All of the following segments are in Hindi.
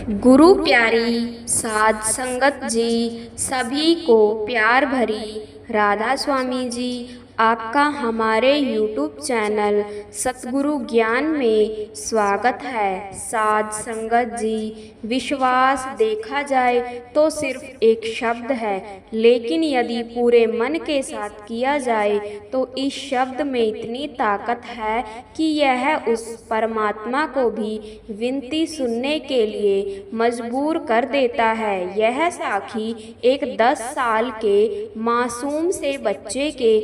गुरु प्यारी साध संगत जी, सभी को प्यार भरी राधा स्वामी जी। आपका हमारे YouTube चैनल सतगुरु ज्ञान में स्वागत है। साध संगत जी, विश्वास देखा जाए तो सिर्फ एक शब्द है, लेकिन यदि पूरे मन के साथ किया जाए तो इस शब्द में इतनी ताकत है कि यह उस परमात्मा को भी विनती सुनने के लिए मजबूर कर देता है। यह साखी एक 10 साल के मासूम से बच्चे के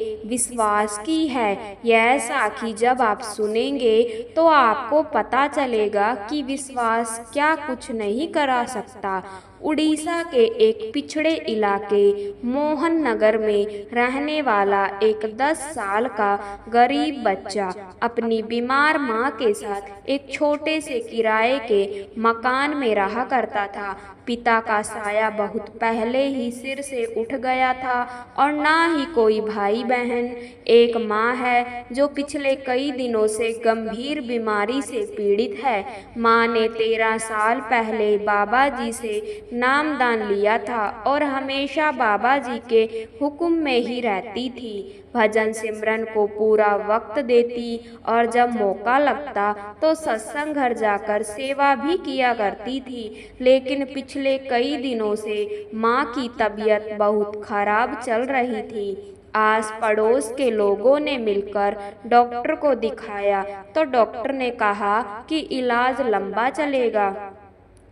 विश्वास की है। यह साखी जब आप सुनेंगे तो आपको पता चलेगा कि विश्वास क्या कुछ नहीं करा सकता। उड़ीसा के एक पिछड़े इलाके मोहन नगर में रहने वाला एक 10 साल का गरीब बच्चा अपनी बीमार माँ के साथ एक छोटे से किराए के मकान में रहा करता था। पिता का साया बहुत पहले ही सिर से उठ गया था और ना ही कोई भाई बहन। एक माँ है जो पिछले कई दिनों से गंभीर बीमारी से पीड़ित है। माँ ने 13 साल पहले बाबा जी से नामदान लिया था और हमेशा बाबा जी के हुक्म में ही रहती थी। भजन सिमरन को पूरा वक्त देती और जब मौका लगता तो सत्संग घर जाकर सेवा भी किया करती थी। लेकिन पिछले कई दिनों से माँ की तबीयत बहुत खराब चल रही थी। आस पड़ोस के लोगों ने मिलकर डॉक्टर को दिखाया तो डॉक्टर ने कहा कि इलाज लंबा चलेगा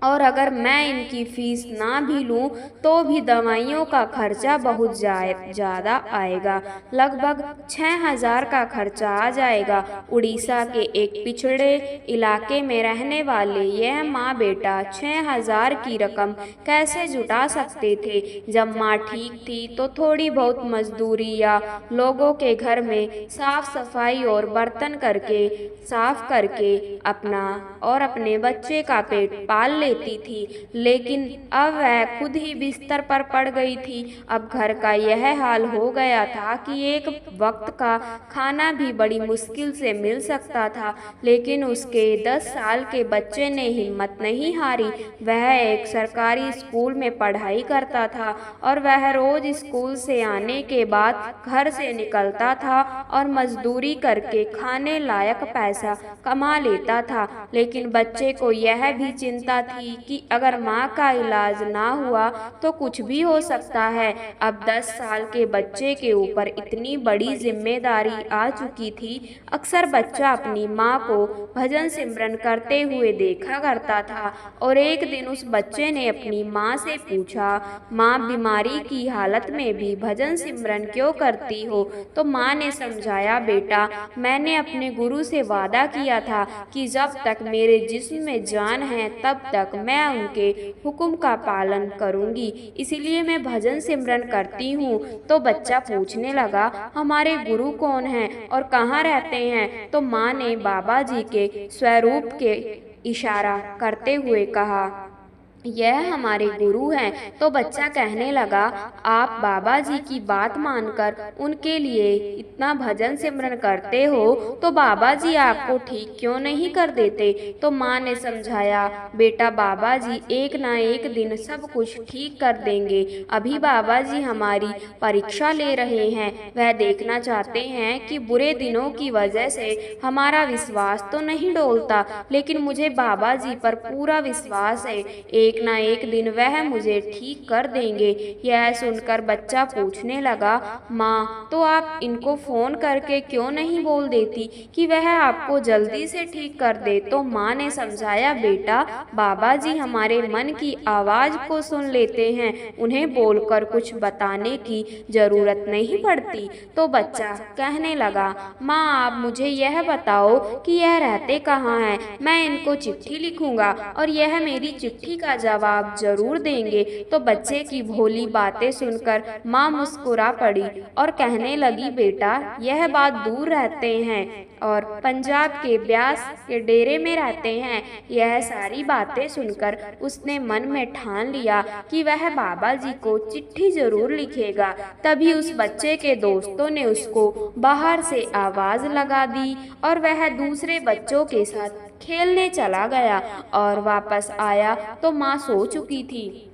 और अगर मैं इनकी फीस ना भी लूं तो भी दवाइयों का खर्चा बहुत ज़्यादा आएगा। लगभग 6,000 का खर्चा आ जाएगा। उड़ीसा के एक पिछड़े इलाके में रहने वाले यह माँ बेटा 6,000 की रकम कैसे जुटा सकते थे। जब माँ ठीक थी तो थोड़ी बहुत मजदूरी या लोगों के घर में साफ सफाई और बर्तन करके साफ करके अपना और अपने बच्चे का पेट पाल लेती थी। लेकिन अब वह खुद ही बिस्तर पर पड़ गई थी। अब घर का यह हाल हो गया था कि एक वक्त का खाना भी बड़ी मुश्किल से मिल सकता था। लेकिन उसके 10 साल के बच्चे ने हिम्मत नहीं हारी। वह एक सरकारी स्कूल में पढ़ाई करता था और वह रोज स्कूल से आने के बाद घर से निकलता था और मजदूरी करके खाने लायक पैसा कमा लेता था। लेकिन बच्चे को यह भी चिंता थी कि अगर माँ का इलाज ना हुआ तो कुछ भी हो सकता है। अब 10 साल के बच्चे के ऊपर इतनी बड़ी जिम्मेदारी आ चुकी थी। अक्सर बच्चा अपनी माँ को भजन सिमरन करते हुए देखा करता था और एक दिन उस बच्चे ने अपनी माँ से पूछा, माँ बीमारी की हालत में भी भजन सिमरन क्यों करती हो? तो माँ ने समझाया, बेटा मैंने अपने गुरु से वादा किया था कि जब तक मेरे जिस्म में जान है तब तक मैं उनके हुक्म का पालन करूंगी, इसलिए मैं भजन सिमरन करती हूँ। तो बच्चा पूछने लगा, हमारे गुरु कौन हैं और कहाँ रहते हैं? तो माँ ने बाबा जी के स्वरूप के इशारा करते हुए कहा, यह हमारे गुरु हैं। तो बच्चा कहने लगा, आप बाबा जी की बात मानकर उनके लिए इतना भजन सिमरन करते हो तो बाबा जी आपको ठीक क्यों नहीं कर देते? तो माँ ने समझाया, बेटा बाबा जी एक ना एक दिन सब कुछ ठीक कर देंगे। अभी बाबा जी हमारी परीक्षा ले रहे हैं। वह देखना चाहते हैं कि बुरे दिनों की वजह से हमारा विश्वास तो नहीं डोलता, लेकिन मुझे बाबा जी पर पूरा विश्वास है। एक ना एक दिन वह मुझे ठीक कर देंगे। यह सुनकर बच्चा पूछने लगा, माँ तो आप इनको फोन करके क्यों नहीं बोल देती कि वह आपको जल्दी से ठीक कर दे? तो माँ ने समझाया, बेटा बाबा जी हमारे मन की आवाज को सुन लेते हैं, उन्हें बोलकर कुछ बताने की जरूरत नहीं पड़ती। तो बच्चा कहने लगा, माँ आप मुझे यह बताओ कि यह रहते कहाँ हैं? मैं इनको चिट्ठी लिखूंगा और यह मेरी चिट्ठी का जवाब जरूर देंगे। तो बच्चे की भोली बातें सुनकर माँ मुस्कुरा पड़ी और कहने लगी, बेटा यह बात दूर रहते हैं, और पंजाब के ब्यास के डेरे में रहते हैं। यह सारी बातें सुनकर उसने मन में ठान लिया कि वह बाबा जी को चिट्ठी जरूर लिखेगा। तभी उस बच्चे के दोस्तों ने उसको बाहर से आवाज लगा दी और वह दूसरे बच्चों के साथ खेलने चला गया और वापस आया तो माँ सो चुकी थी।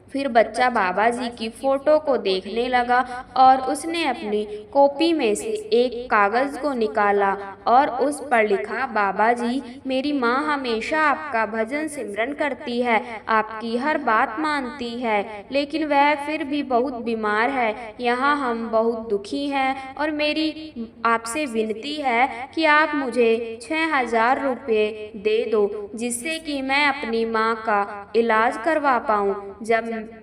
फिर बच्चा बाबा जी की फोटो को देखने लगा और उसने अपनी कॉपी में से एक कागज को निकाला और उस पर लिखा, बाबा जी, मेरी माँ हमेशा आपका भजन सिमरन करती है, आपकी हर बात मानती है, लेकिन वह फिर भी बहुत बीमार है। यहाँ हम बहुत दुखी हैं और मेरी आपसे विनती है कि आप मुझे 6,000 रुपये दे दो, जिससे कि मैं अपनी माँ का इलाज करवा पाऊँ।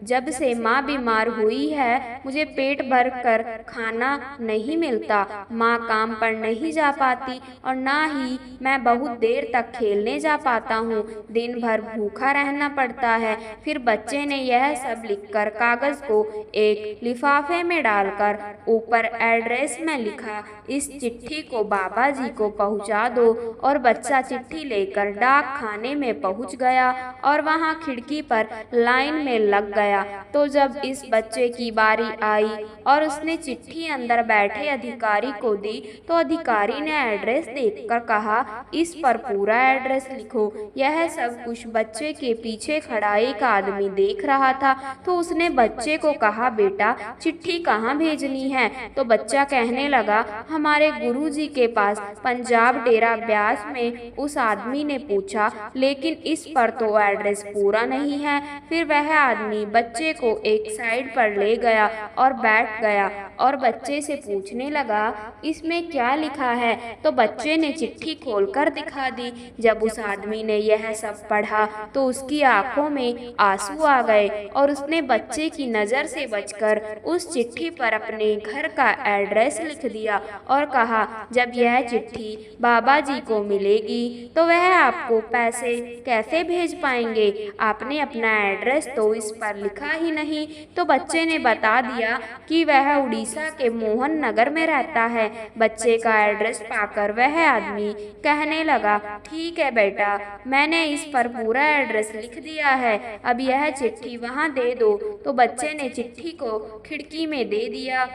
जब से माँ बीमार हुई है मुझे पेट भर कर खाना नहीं मिलता, माँ काम पर नहीं जा पाती और ना ही मैं बहुत देर तक खेलने जा पाता हूँ, दिन भर भूखा रहना पड़ता है। फिर बच्चे ने यह सब लिखकर कागज को एक लिफाफे में डालकर ऊपर एड्रेस में लिखा, इस चिट्ठी को बाबा जी को पहुँचा दो। और बच्चा चिट्ठी लेकर डाक खाने में पहुँच गया और वहाँ खिड़की पर लाइन में लग गया। तो जब इस बच्चे की बारी आई और उसने चिट्ठी अंदर बैठे अधिकारी को दी तो अधिकारी ने एड्रेस देखकर कहा, इस पर पूरा एड्रेस लिखो। यह सब कुछ बच्चे के पीछे खड़ा एक आदमी देख रहा था। तो उसने बच्चे को कहा, बेटा चिट्ठी कहाँ भेजनी है? तो बच्चा कहने लगा, हमारे गुरुजी के पास पंजाब डेरा ब्यास में। उस आदमी ने पूछा, लेकिन इस पर तो एड्रेस पूरा नहीं है। फिर वह आदमी बच्चे को एक साइड पर ले गया और बैठ गया और बच्चे से पूछने लगा, इसमें क्या लिखा है? तो बच्चे ने चिट्ठी खोलकर दिखा दी। जब उस आदमी ने यह सब पढ़ा तो उसकी आंखों में आंसू आ गए और उसने बच्चे की नज़र से बचकर उस चिट्ठी पर अपने घर का एड्रेस लिख दिया और कहा, जब यह चिट्ठी बाबा जी को मिलेगी तो वह आपको पैसे कैसे भेज पाएंगे? आपने अपना एड्रेस तो इस पर लिखा ही नहीं। तो बच्चे ने बता दिया कि वह उड़ीसा के मोहन नगर में रहता है। बच्चे का एड्रेस पाकर वह आदमी कहने लगा, ठीक है बेटा, मैंने इस पर पूरा एड्रेस लिख दिया है, अब यह चिट्ठी वहाँ दे दो। तो बच्चे ने चिट्ठी को खिड़की में दे दिया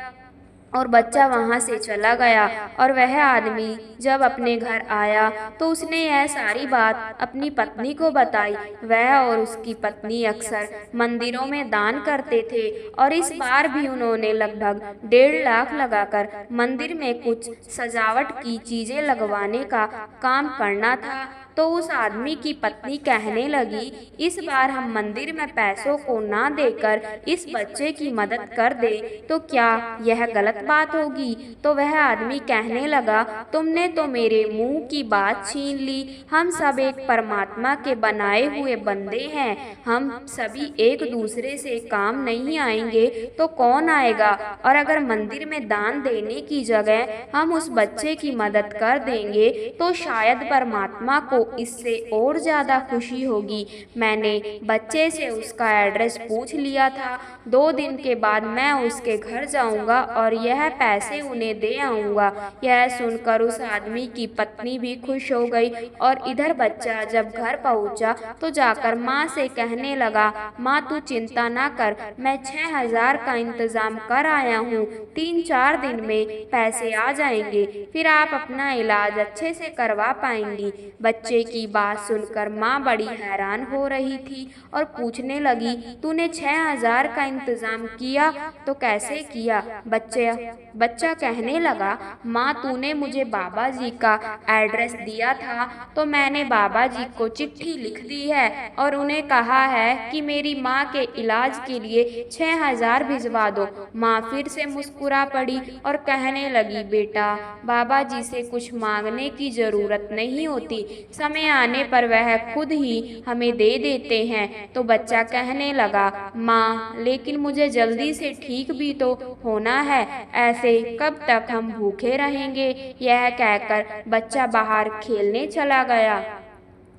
और बच्चा वहाँ से चला गया। और वह आदमी जब अपने घर आया तो उसने यह सारी बात अपनी पत्नी को बताई। वह और उसकी पत्नी अक्सर मंदिरों में दान करते थे और इस बार भी उन्होंने लगभग 1.5 लाख लगाकर मंदिर में कुछ सजावट की चीजें लगवाने का काम करना था। तो उस आदमी की पत्नी कहने लगी, इस बार हम मंदिर में पैसों को ना देकर इस बच्चे की मदद कर दे तो क्या यह गलत बात होगी? तो वह आदमी कहने लगा, तुमने तो मेरे मुंह की बात छीन ली। हम सब एक परमात्मा के बनाए हुए बंदे हैं, हम सभी एक दूसरे से काम नहीं आएंगे तो कौन आएगा? और अगर मंदिर में दान देने की जगह हम उस बच्चे की मदद कर देंगे तो शायद परमात्मा को इससे और ज़्यादा खुशी होगी। मैंने बच्चे से उसका एड्रेस पूछ लिया था। 2 दिन के बाद मैं उसके घर जाऊंगा और यह पैसे उन्हें दे आऊंगा। यह सुनकर उस आदमी की पत्नी भी खुश हो गई। और इधर बच्चा जब घर पहुंचा तो जाकर माँ से कहने लगा, माँ तू चिंता ना कर, मैं 6,000 का इंतजाम कर आया हूँ, 3-4 दिन में पैसे आ जाएंगे, फिर आप अपना इलाज अच्छे से करवा पाएंगी। बच्चे की बात सुनकर माँ बड़ी हैरान हो रही थी और पूछने लगी, तूने 6,000 का इंतजाम किया तो कैसे किया? बच्चा कहने लगा, माँ तूने मुझे बाबा जी का एड्रेस दिया था तो मैंने बाबा जी को चिट्ठी लिख दी है और उन्हें कहा है कि मेरी माँ के इलाज के लिए 6,000 भिजवा दो। माँ फिर से मुस्कुरा पड़ी और कहने लगी, बेटा बाबा जी से कुछ मांगने की जरूरत नहीं होती, समय आने पर वह खुद ही हमें दे देते हैं। तो बच्चा कहने लगा, माँ लेकिन मुझे जल्दी से ठीक भी तो होना है, ऐसे कब तक हम भूखे रहेंगे? यह कहकर बच्चा बाहर खेलने चला गया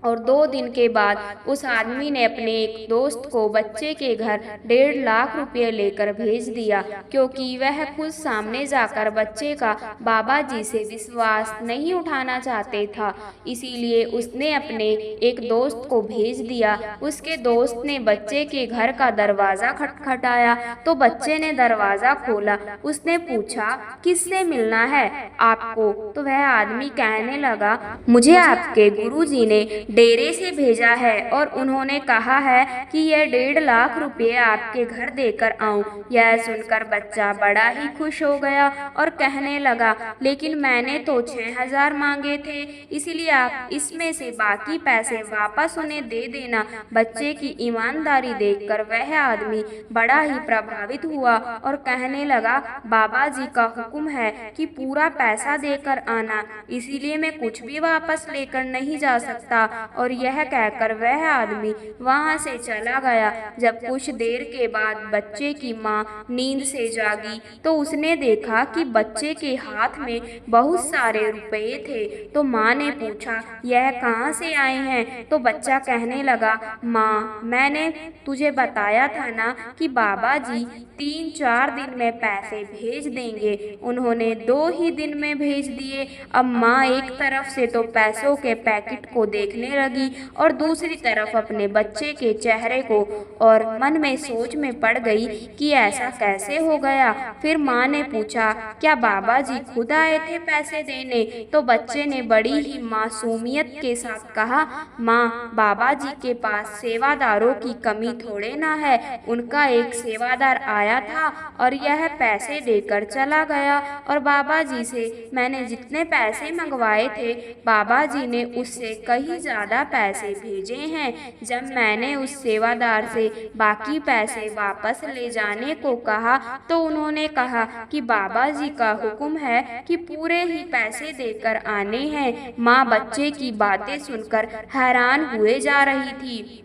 और 2 दिन के बाद उस आदमी ने अपने एक दोस्त को बच्चे के घर 1.5 लाख रुपए लेकर भेज दिया, क्योंकि वह खुद सामने जाकर बच्चे का बाबा जी से विश्वास नहीं उठाना चाहते था। इसीलिए उसने अपने एक दोस्त को भेज दिया। उसके दोस्त ने बच्चे के घर का दरवाजा खटखटाया तो बच्चे ने दरवाजा खोला। उसने पूछा, किससे मिलना है आपको? तो वह आदमी कहने लगा, मुझे आपके गुरुजी ने डेरे से भेजा है और उन्होंने कहा है कि यह 1.5 लाख रुपए आपके घर देकर आऊं। यह सुनकर बच्चा बड़ा ही खुश हो गया और कहने लगा, लेकिन मैंने तो 6,000 मांगे थे, इसलिए आप इसमें से बाकी पैसे वापस उन्हें दे देना। बच्चे की ईमानदारी देखकर वह आदमी बड़ा ही प्रभावित हुआ और कहने लगा, बाबा जी का हुक्म है कि पूरा पैसा देकर आना, इसीलिए मैं कुछ भी वापस लेकर नहीं जा सकता। और यह कहकर वह आदमी वहां से चला गया। जब कुछ देर के बाद बच्चे की माँ नींद से जागी तो उसने देखा कि बच्चे के हाथ में बहुत सारे रुपए थे। तो माँ ने पूछा, यह कहाँ से आए हैं? तो बच्चा कहने लगा, माँ, मैंने तुझे बताया था ना कि बाबा जी 3-4 दिन में पैसे भेज देंगे। उन्होंने 2 ही दिन में भेज दिए। अब माँ एक तरफ से तो पैसों के पैकेट को देखने लगी और दूसरी तरफ अपने बच्चे के चेहरे को, और मन में सोच में पड़ गई कि ऐसा कैसे हो गया। फिर माँ ने पूछा, क्या बाबा जी खुद आए थे पैसे देने? तो बच्चे ने बड़ी ही मासूमियत के साथ कहा, माँ, बाबा जी के पास सेवादारों की कमी थोड़े ना है। उनका एक सेवादार आया था और यह पैसे देकर चला गया, और बाबा जी से मैंने जितने पैसे मंगवाए थे बाबा जी ने उससे कहीं ज़्यादा पैसे भेजे हैं। जब मैंने उस सेवादार से बाकी पैसे वापस ले जाने को कहा तो उन्होंने कहा कि बाबा जी का हुक्म है कि पूरे ही पैसे देकर आने हैं। माँ बच्चे की बातें सुनकर हैरान हुए जा रही थी।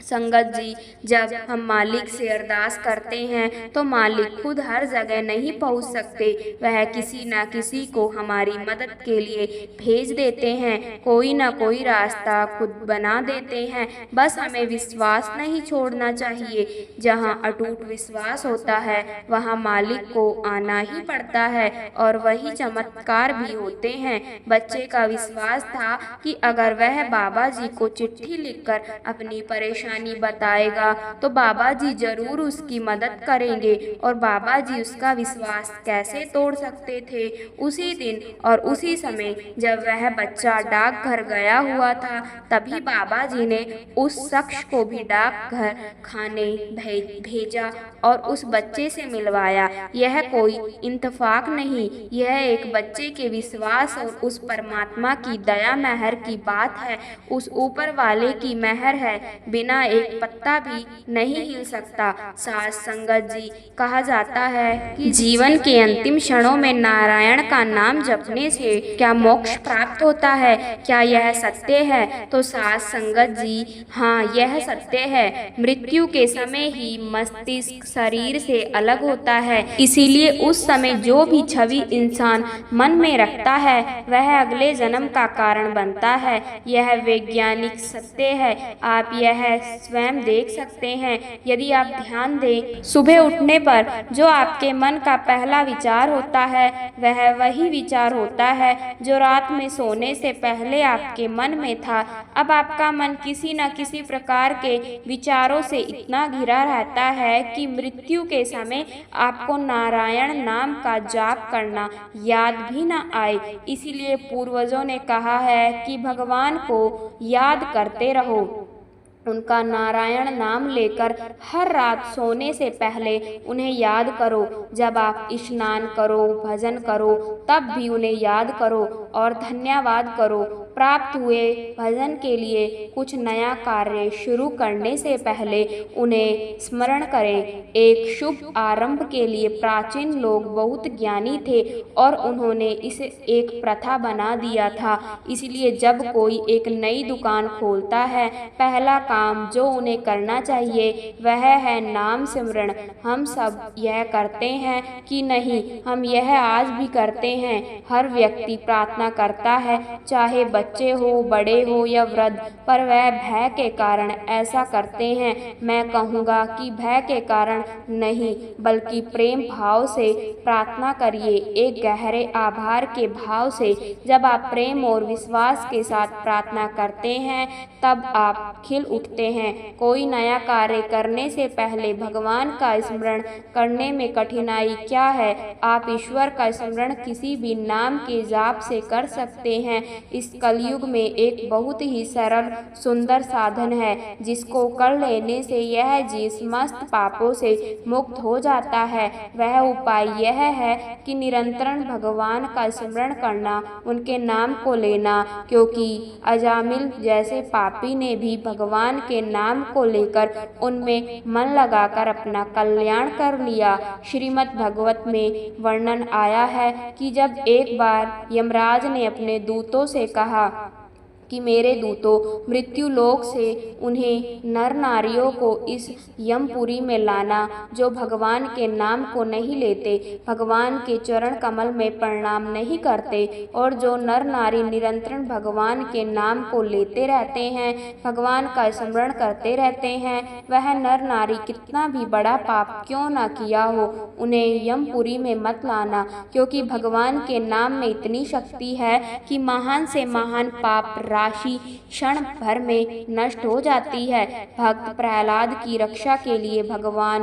संगत जी, जब हम मालिक से अरदास करते हैं तो मालिक खुद हर जगह नहीं पहुंच सकते। वह किसी न किसी को हमारी मदद के लिए भेज देते हैं, कोई ना कोई रास्ता खुद बना देते हैं। बस हमें विश्वास नहीं छोड़ना चाहिए। जहां अटूट विश्वास होता है वहां मालिक को आना ही पड़ता है और वही चमत्कार भी होते हैं। बच्चे का विश्वास था कि अगर वह बाबा जी को चिट्ठी लिखकर अपनी परेशानी बताएगा तो बाबा जी जरूर उसकी मदद करेंगे, और बाबा जी उसका विश्वास कैसे तोड़ सकते थे। उसी दिन और उसी समय जब वह बच्चा डाकघर गया हुआ था, तभी बाबा जी ने उस शख्स को भी डाकघर खाने भेजा और उस बच्चे से मिलवाया। यह कोई इंतफाक नहीं, यह एक बच्चे के विश्वास और उस परमात्मा की दया मेहर की बात है। उस ऊपर वाले की मेहर है, बिना एक पत्ता भी नहीं हिल सकता। साथ संगत जी, कहा जाता है कि जीवन के अंतिम क्षणों में नारायण का नाम जपने से क्या मोक्ष प्राप्त होता है? क्या यह सत्य है? तो साथ संगत जी, हाँ, यह सत्य है। मृत्यु के समय ही मस्तिष्क शरीर से अलग होता है, इसीलिए उस समय जो भी छवि इंसान मन में रखता है वह अगले जन्म का कारण बनता है। यह वैज्ञानिक सत्य है, आप यह स्वयं देख सकते हैं। यदि आप ध्यान दें, सुबह उठने पर जो आपके मन का पहला विचार होता है वह वही विचार होता है जो रात में सोने से पहले आपके मन में था। अब आपका मन किसी न किसी प्रकार के विचारों से इतना घिरा रहता है कि मृत्यु के समय आपको नारायण नाम का जाप करना याद भी न आए। इसीलिए पूर्वजों ने कहा है कि भगवान को याद करते रहो, उनका नारायण नाम लेकर हर रात सोने से पहले उन्हें याद करो। जब आप स्नान करो, भजन करो, तब भी उन्हें याद करो और धन्यवाद करो। प्राप्त हुए भजन के लिए कुछ नया कार्य शुरू करने से पहले उन्हें स्मरण करें। एक शुभ आरंभ के लिए प्राचीन लोग बहुत ज्ञानी थे और उन्होंने इसे एक प्रथा बना दिया था। इसलिए जब कोई एक नई दुकान खोलता है, पहला काम जो उन्हें करना चाहिए वह है नाम सिमरण। हम सब यह करते हैं कि नहीं? हम यह आज भी करते हैं। हर व्यक्ति प्रार्थना करता है, चाहे बच्चे हो, बड़े हो या वृद्ध, पर वह भय के कारण ऐसा करते हैं। मैं कहूँगा कि भय के कारण नहीं, बल्कि प्रेम भाव से प्रार्थना करिए, एक गहरे आभार के भाव से। जब आप प्रेम और विश्वास के साथ प्रार्थना करते हैं, तब आप खिल उठते हैं। कोई नया कार्य करने से पहले भगवान का स्मरण करने में कठिनाई क्या है? आप ईश्वर का स्मरण किसी भी नाम के जाप से कर सकते हैं। इस कलयुग में एक बहुत ही सरल सुंदर साधन है, जिसको कर लेने से यह जीव समस्त पापों से मुक्त हो जाता है। वह उपाय यह है कि निरंतर भगवान का स्मरण करना, उनके नाम को लेना, क्योंकि अजामिल जैसे पापी ने भी भगवान के नाम को लेकर उनमें मन लगाकर अपना कल्याण कर लिया। श्रीमद् भागवत में वर्णन आया है कि जब एक बार यमराज ने अपने दूतों से कहा कि मेरे दूतों, मृत्यु लोक से उन्हें नर नारियों को इस यमपुरी में लाना जो भगवान के नाम को नहीं लेते, भगवान के चरण कमल में प्रणाम नहीं करते, और जो नर नारी निरंतर भगवान के नाम को लेते रहते हैं, भगवान का स्मरण करते रहते हैं, वह नर नारी कितना भी बड़ा पाप क्यों न किया हो, उन्हें यमपुरी में मत लाना, क्योंकि भगवान के नाम में इतनी शक्ति है कि महान से महान पाप राशि क्षण भर में नष्ट हो जाती है। भक्त प्रहलाद की रक्षा के लिए भगवान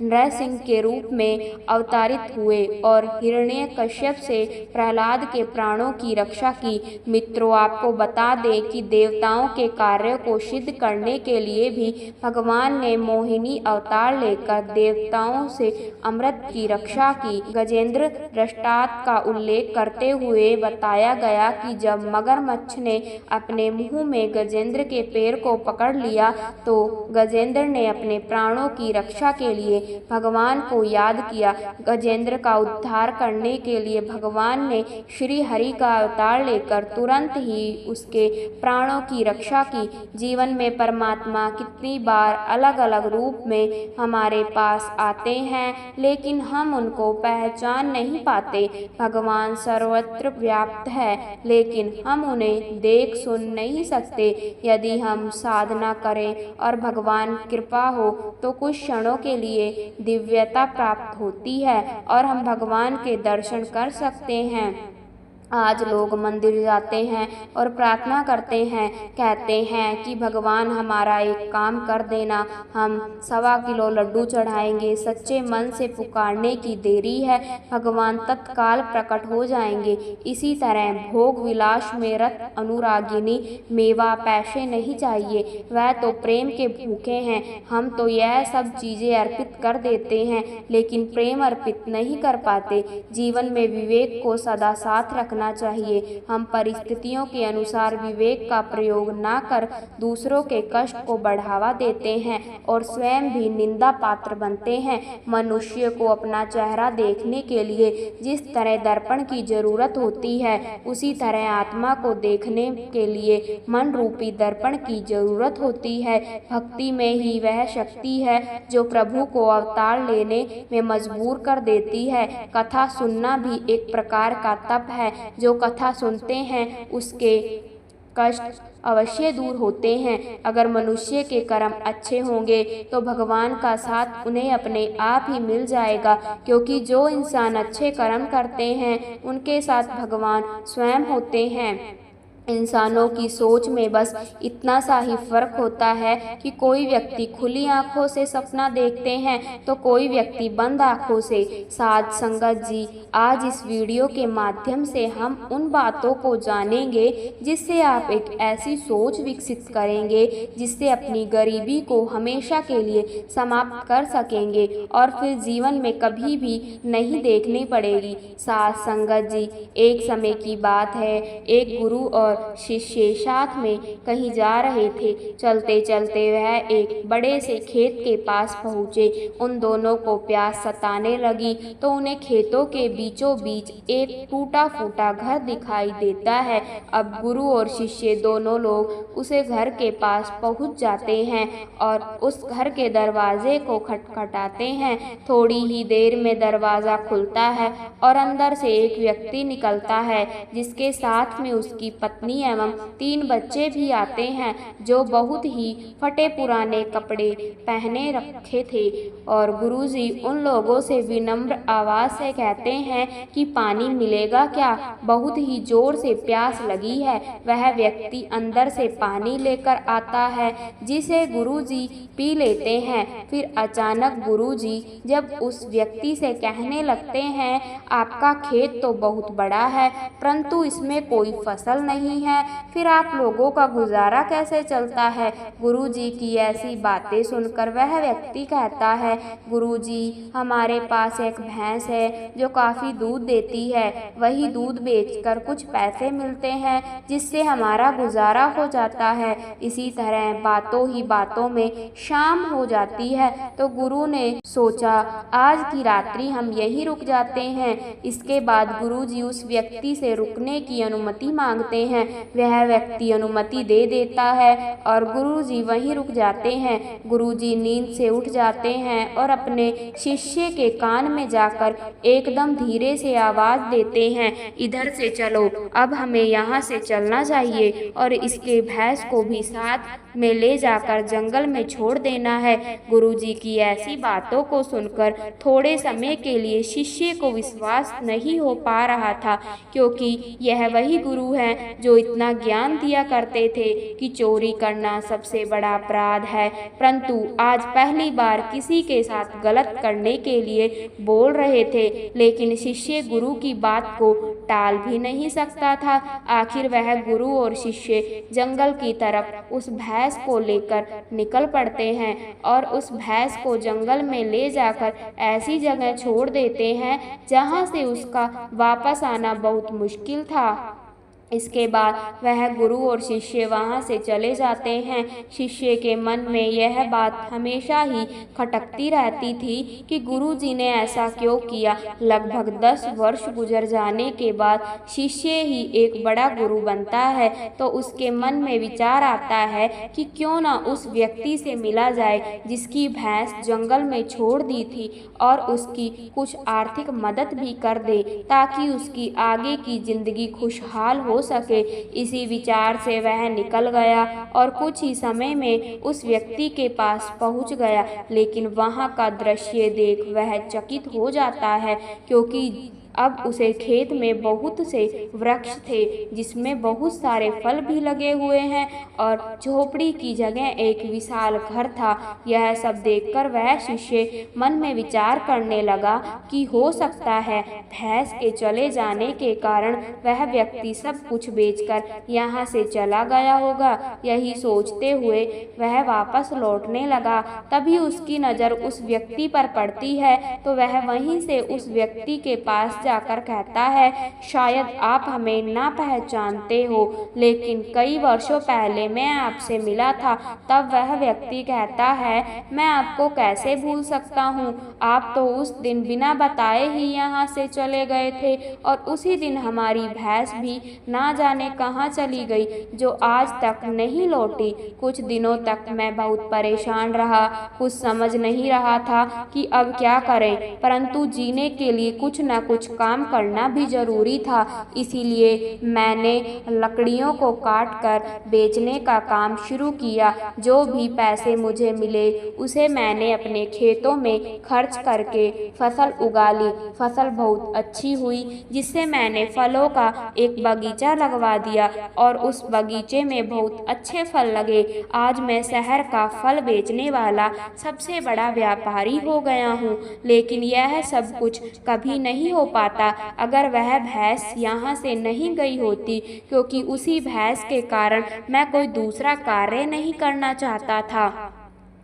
नरसिंह के रूप में अवतरित हुए और हिरण्यकश्यप से प्रहलाद के प्राणों की रक्षा की। मित्रों, आपको बता दें कि देवताओं के कार्यों को सिद्ध करने के लिए भी भगवान ने मोहिनी अवतार लेकर देवताओं से अमृत की रक्षा की। गजेंद्र दृष्टांत का उल्लेख करते हुए बताया गया कि जब मगरमच्छ ने अपने मुंह में गजेंद्र के पैर को पकड़ लिया, तो गजेंद्र ने अपने प्राणों की रक्षा के लिए भगवान को याद किया। गजेंद्र का उद्धार करने के लिए भगवान ने श्री हरि का अवतार लेकर तुरंत ही उसके प्राणों की रक्षा की। जीवन में परमात्मा कितनी बार अलग अलग रूप में हमारे पास आते हैं, लेकिन हम उनको पहचान नहीं पाते। भगवान सर्वत्र व्याप्त है, लेकिन हम उन्हें देख सुन नहीं सकते। यदि हम साधना करें और भगवान कृपा हो तो कुछ क्षणों के लिए दिव्यता प्राप्त होती है और हम भगवान के दर्शन कर सकते हैं। आज लोग मंदिर जाते हैं और प्रार्थना करते हैं, कहते हैं कि भगवान हमारा एक काम कर देना, हम 1.25 किलो लड्डू चढ़ाएंगे। सच्चे मन से पुकारने की देरी है, भगवान तत्काल प्रकट हो जाएंगे। इसी तरह भोग विलास में रत अनुरागिनी मेवा पैसे नहीं चाहिए, वह तो प्रेम के भूखे हैं। हम तो यह सब चीज़ें अर्पित कर देते हैं, लेकिन प्रेम अर्पित नहीं कर पाते। जीवन में विवेक को सदा साथ रखना चाहिए। हम परिस्थितियों के अनुसार विवेक का प्रयोग न कर दूसरों के कष्ट को बढ़ावा देते हैं और स्वयं भी निंदा पात्र बनते हैं। मनुष्य को अपना चेहरा देखने के लिए जिस तरह दर्पण की जरूरत होती है, उसी तरह आत्मा को देखने के लिए मन रूपी दर्पण की जरूरत होती है। भक्ति में ही वह शक्ति है जो प्रभु को अवतार लेने में मजबूर कर देती है। कथा सुनना भी एक प्रकार का तप है। जो कथा सुनते हैं उसके कष्ट अवश्य दूर होते हैं। अगर मनुष्य के कर्म अच्छे होंगे तो भगवान का साथ उन्हें अपने आप ही मिल जाएगा, क्योंकि जो इंसान अच्छे कर्म करते हैं उनके साथ भगवान स्वयं होते हैं। इंसानों की सोच में बस इतना सा ही फर्क होता है कि कोई व्यक्ति खुली आंखों से सपना देखते हैं तो कोई व्यक्ति बंद आंखों से। साध संगत जी, आज इस वीडियो के माध्यम से हम उन बातों को जानेंगे जिससे आप एक ऐसी सोच विकसित करेंगे जिससे अपनी गरीबी को हमेशा के लिए समाप्त कर सकेंगे और फिर जीवन में कभी भी नहीं देखनी पड़ेगी। साध संगत जी, एक समय की बात है, एक गुरु और शिष्य साथ में कहीं जा रहे थे। चलते चलते वह एक बड़े से खेत के पास पहुँचे। उन दोनों को प्यास सताने लगी तो उन्हें खेतों के बीचों बीच एक टूटा फूटा घर दिखाई देता है। अब गुरु और शिष्य दोनों लोग उसे घर के पास पहुँच जाते हैं और उस घर के दरवाजे को खटखटाते हैं। थोड़ी ही देर में दरवाज़ा खुलता है और अंदर से एक व्यक्ति निकलता है, जिसके साथ में उसकी पत्नी पत्नी एवं 3 बच्चे भी आते हैं, जो बहुत ही फटे पुराने कपड़े पहने रखे थे। और गुरुजी उन लोगों से विनम्र आवाज से कहते हैं कि पानी मिलेगा क्या, बहुत ही जोर से प्यास लगी है। वह व्यक्ति अंदर से पानी लेकर आता है, जिसे गुरुजी पी लेते हैं। फिर अचानक गुरुजी जब उस व्यक्ति से कहने लगते हैं, आपका खेत तो बहुत बड़ा है, परंतु इसमें कोई फसल नहीं है, फिर आप लोगों का गुजारा कैसे चलता है। गुरुजी की ऐसी बातें सुनकर वह व्यक्ति कहता है, गुरुजी हमारे पास एक भैंस है जो काफ़ी दूध देती है, वही दूध बेचकर कुछ पैसे मिलते हैं, जिससे हमारा गुजारा हो जाता है। इसी तरह बातों ही बातों में शाम हो जाती है, तो गुरु ने सोचा आज की रात्रि हम यहीं रुक जाते हैं। इसके बाद गुरुजी उस व्यक्ति से रुकने की अनुमति मांगते हैं। वह व्यक्ति अनुमति दे देता है और गुरुजी वहीं रुक जाते हैं। गुरुजी नींद से उठ जाते हैं और अपने शिष्य के कान में जाकर एकदम धीरे से आवाज देते हैं, इधर से चलो, अब हमें यहाँ से चलना चाहिए और इसके भैंस को भी साथ में ले जाकर जंगल में छोड़ देना है। गुरुजी की ऐसी बातों को सुनकर थोड़े समय के लिए शिष्य को विश्वास नहीं हो पा रहा था, क्योंकि यह वही गुरु हैं जो इतना ज्ञान दिया करते थे कि चोरी करना सबसे बड़ा अपराध है, परंतु आज पहली बार किसी के साथ गलत करने के लिए बोल रहे थे। लेकिन शिष्य गुरु की बात को टाल भी नहीं सकता था। आखिर वह गुरु और शिष्य जंगल की तरफ उस भैंस को लेकर निकल पड़ते हैं और उस भैंस को जंगल में ले जाकर ऐसी जगह छोड़ देते हैं जहां से उसका वापस आना बहुत मुश्किल था। इसके बाद वह गुरु और शिष्य वहां से चले जाते हैं। शिष्य के मन में यह बात हमेशा ही खटकती रहती थी कि गुरुजी ने ऐसा क्यों किया। लगभग 10 वर्ष गुजर जाने के बाद शिष्य ही एक बड़ा गुरु बनता है, तो उसके मन में विचार आता है कि क्यों ना उस व्यक्ति से मिला जाए जिसकी भैंस जंगल में छोड़ दी थी, और उसकी कुछ आर्थिक मदद भी कर दे, ताकि उसकी आगे की जिंदगी खुशहाल हो सके। इसी विचार से वह निकल गया और कुछ ही समय में उस व्यक्ति के पास पहुंच गया। लेकिन वहां का दृश्य देख वह चकित हो जाता है, क्योंकि अब उसे खेत में बहुत से वृक्ष थे जिसमें बहुत सारे फल भी लगे हुए हैं, और झोपड़ी की जगह एक विशाल घर था। यह सब देखकर वह शिष्य मन में विचार करने लगा कि हो सकता है भैंस के चले जाने के कारण वह व्यक्ति सब कुछ बेचकर यहाँ से चला गया होगा। यही सोचते हुए वह वापस लौटने लगा। तभी उसकी नज़र उस व्यक्ति पर पड़ती है, तो वह वहीं से उस व्यक्ति के पास जाकर कहता है, शायद आप हमें ना पहचानते हो, लेकिन कई वर्षों पहले मैं आपसे मिला था। तब वह व्यक्ति कहता है, मैं आपको कैसे भूल सकता हूँ, आप तो उस दिन बिना बताए ही यहाँ से चले गए थे, और उसी दिन हमारी भैंस भी ना जाने कहाँ चली गई, जो आज तक नहीं लौटी। कुछ दिनों तक मैं बहुत परेशान रहा, कुछ समझ नहीं रहा था कि अब क्या करें, परंतु जीने के लिए कुछ न कुछ काम करना भी जरूरी था। इसीलिए मैंने लकड़ियों को काटकर बेचने का काम शुरू किया। जो भी पैसे मुझे मिले उसे मैंने अपने खेतों में खर्च करके फसल उगा ली। फसल बहुत अच्छी हुई, जिससे मैंने फलों का एक बगीचा लगवा दिया और उस बगीचे में बहुत अच्छे फल लगे। आज मैं शहर का फल बेचने वाला सबसे बड़ा व्यापारी हो गया हूँ। लेकिन यह सब कुछ कभी नहीं हो पाता अगर वह भैंस यहाँ से नहीं गई होती, क्योंकि उसी भैंस के कारण मैं कोई दूसरा कार्य नहीं करना चाहता था।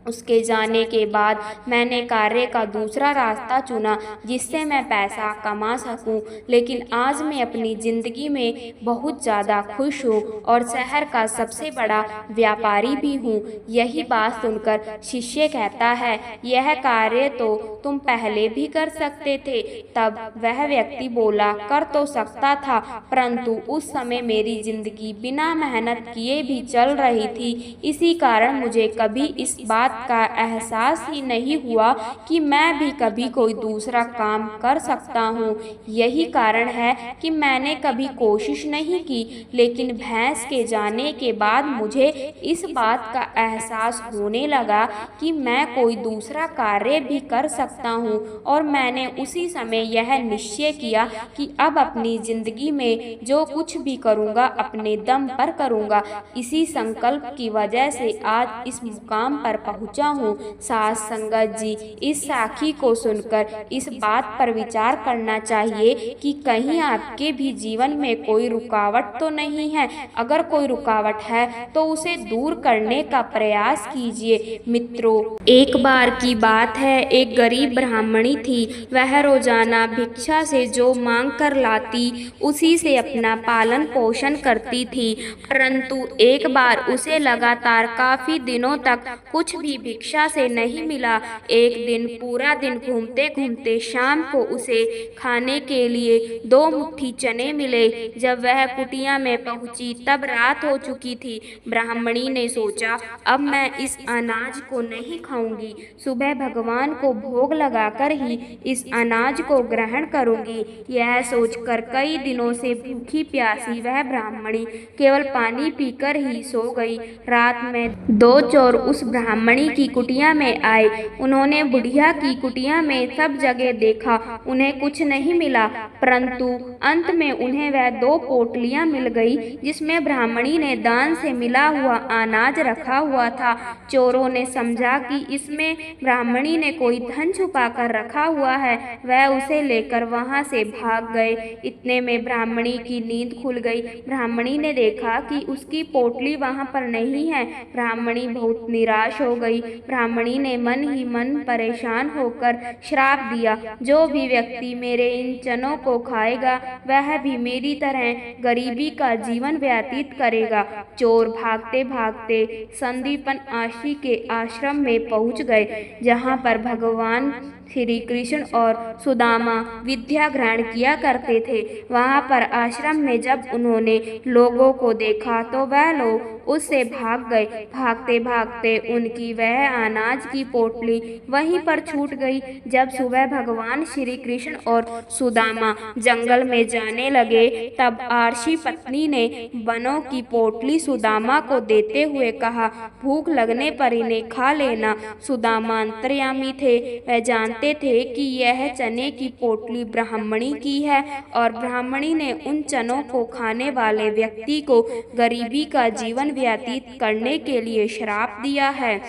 उसके जाने के बाद मैंने कार्य का दूसरा रास्ता चुना, जिससे मैं पैसा कमा सकूं। लेकिन आज मैं अपनी ज़िंदगी में बहुत ज़्यादा खुश हूँ और शहर का सबसे बड़ा व्यापारी भी हूँ। यही बात सुनकर शिष्य कहता है, यह कार्य तो तुम पहले भी कर सकते थे। तब वह व्यक्ति बोला, कर तो सकता था, परंतु उस समय मेरी ज़िंदगी बिना मेहनत किए भी चल रही थी। इसी कारण मुझे कभी इस बात बात का एहसास ही नहीं हुआ कि मैं भी कभी कोई दूसरा काम कर सकता हूँ। यही कारण है कि मैंने कभी कोशिश नहीं की, लेकिन भैंस के जाने के बाद मुझे इस बात का एहसास होने लगा कि मैं कोई दूसरा कार्य भी कर सकता हूँ और मैंने उसी समय यह निश्चय किया कि अब अपनी जिंदगी में जो कुछ भी करूँगा अपने दम पर करूँगा। इसी संकल्प की वजह से आज इस मुकाम पर पहुँचा हूँ। साध संगत जी, इस साखी को सुनकर इस बात पर विचार करना चाहिए कि कहीं आपके भी जीवन में कोई रुकावट तो नहीं है। अगर कोई रुकावट है तो उसे दूर करने का प्रयास कीजिए। मित्रों, एक बार की बात है, एक गरीब ब्राह्मणी थी। वह रोजाना भिक्षा से जो मांग कर लाती उसी से अपना पालन पोषण करती थी, परंतु एक बार उसे लगातार काफी दिनों तक कुछ भी भिक्षा से नहीं मिला। एक दिन पूरा दिन घूमते घूमते शाम को उसे खाने के लिए 2 मुट्ठी चने मिले। जब वह कुटिया में पहुंची तब रात हो चुकी थी। ब्राह्मणी ने सोचा, अब मैं इस अनाज को नहीं खाऊंगी, सुबह भगवान को भोग लगाकर ही इस अनाज को ग्रहण करूंगी। यह सोचकर कई दिनों से भूखी प्यासी वह ब्राह्मणी केवल पानी पीकर ही सो गई। रात में 2 चोर उस ब्राह्मणी की कुटिया में आए। उन्होंने बुढ़िया की कुटिया में सब जगह देखा, उन्हें कुछ नहीं मिला, परंतु अंत में उन्हें वह 2 पोटलियां मिल गई जिसमें ब्राह्मणी ने दान से मिला हुआ अनाज रखा हुआ था। चोरों ने समझा कि इसमें ब्राह्मणी ने कोई धन छुपा कर रखा हुआ है। वह उसे लेकर वहां से भाग गए। इतने में ब्राह्मणी की नींद खुल गई। ब्राह्मणी ने देखा कि उसकी पोटली वहां पर नहीं है। ब्राह्मणी बहुत निराश हो गई। ब्राह्मणी ने मन ही मन परेशान होकर श्राप दिया, जो भी व्यक्ति मेरे इन चनों को खाएगा वह भी मेरी तरह गरीबी का जीवन व्यतीत करेगा। चोर भागते भागते संदीपन आशी के आश्रम में पहुंच गए, जहां पर भगवान श्री कृष्ण और सुदामा विद्या ग्रहण किया करते थे। वहां पर आश्रम में जब उन्होंने लोगों को देखा तो वह लोग उससे भाग गए। भागते भागते उनकी वह अनाज की पोटली वहीं पर छूट गई। जब सुबह भगवान श्री कृष्ण और सुदामा जंगल में जाने लगे तब आरसी पत्नी ने वनों की पोटली सुदामा को देते हुए कहा, भूख लगने पर इन्हें खा लेना। सुदामा अंतर्यामी थे, वह जानते थे कि यह चने की पोटली ब्राह्मणी की है और ब्राह्मणी ने उन चनों को खाने वाले व्यक्ति को गरीबी का जीवन व्यतीत करने के लिए श्राप दिया है।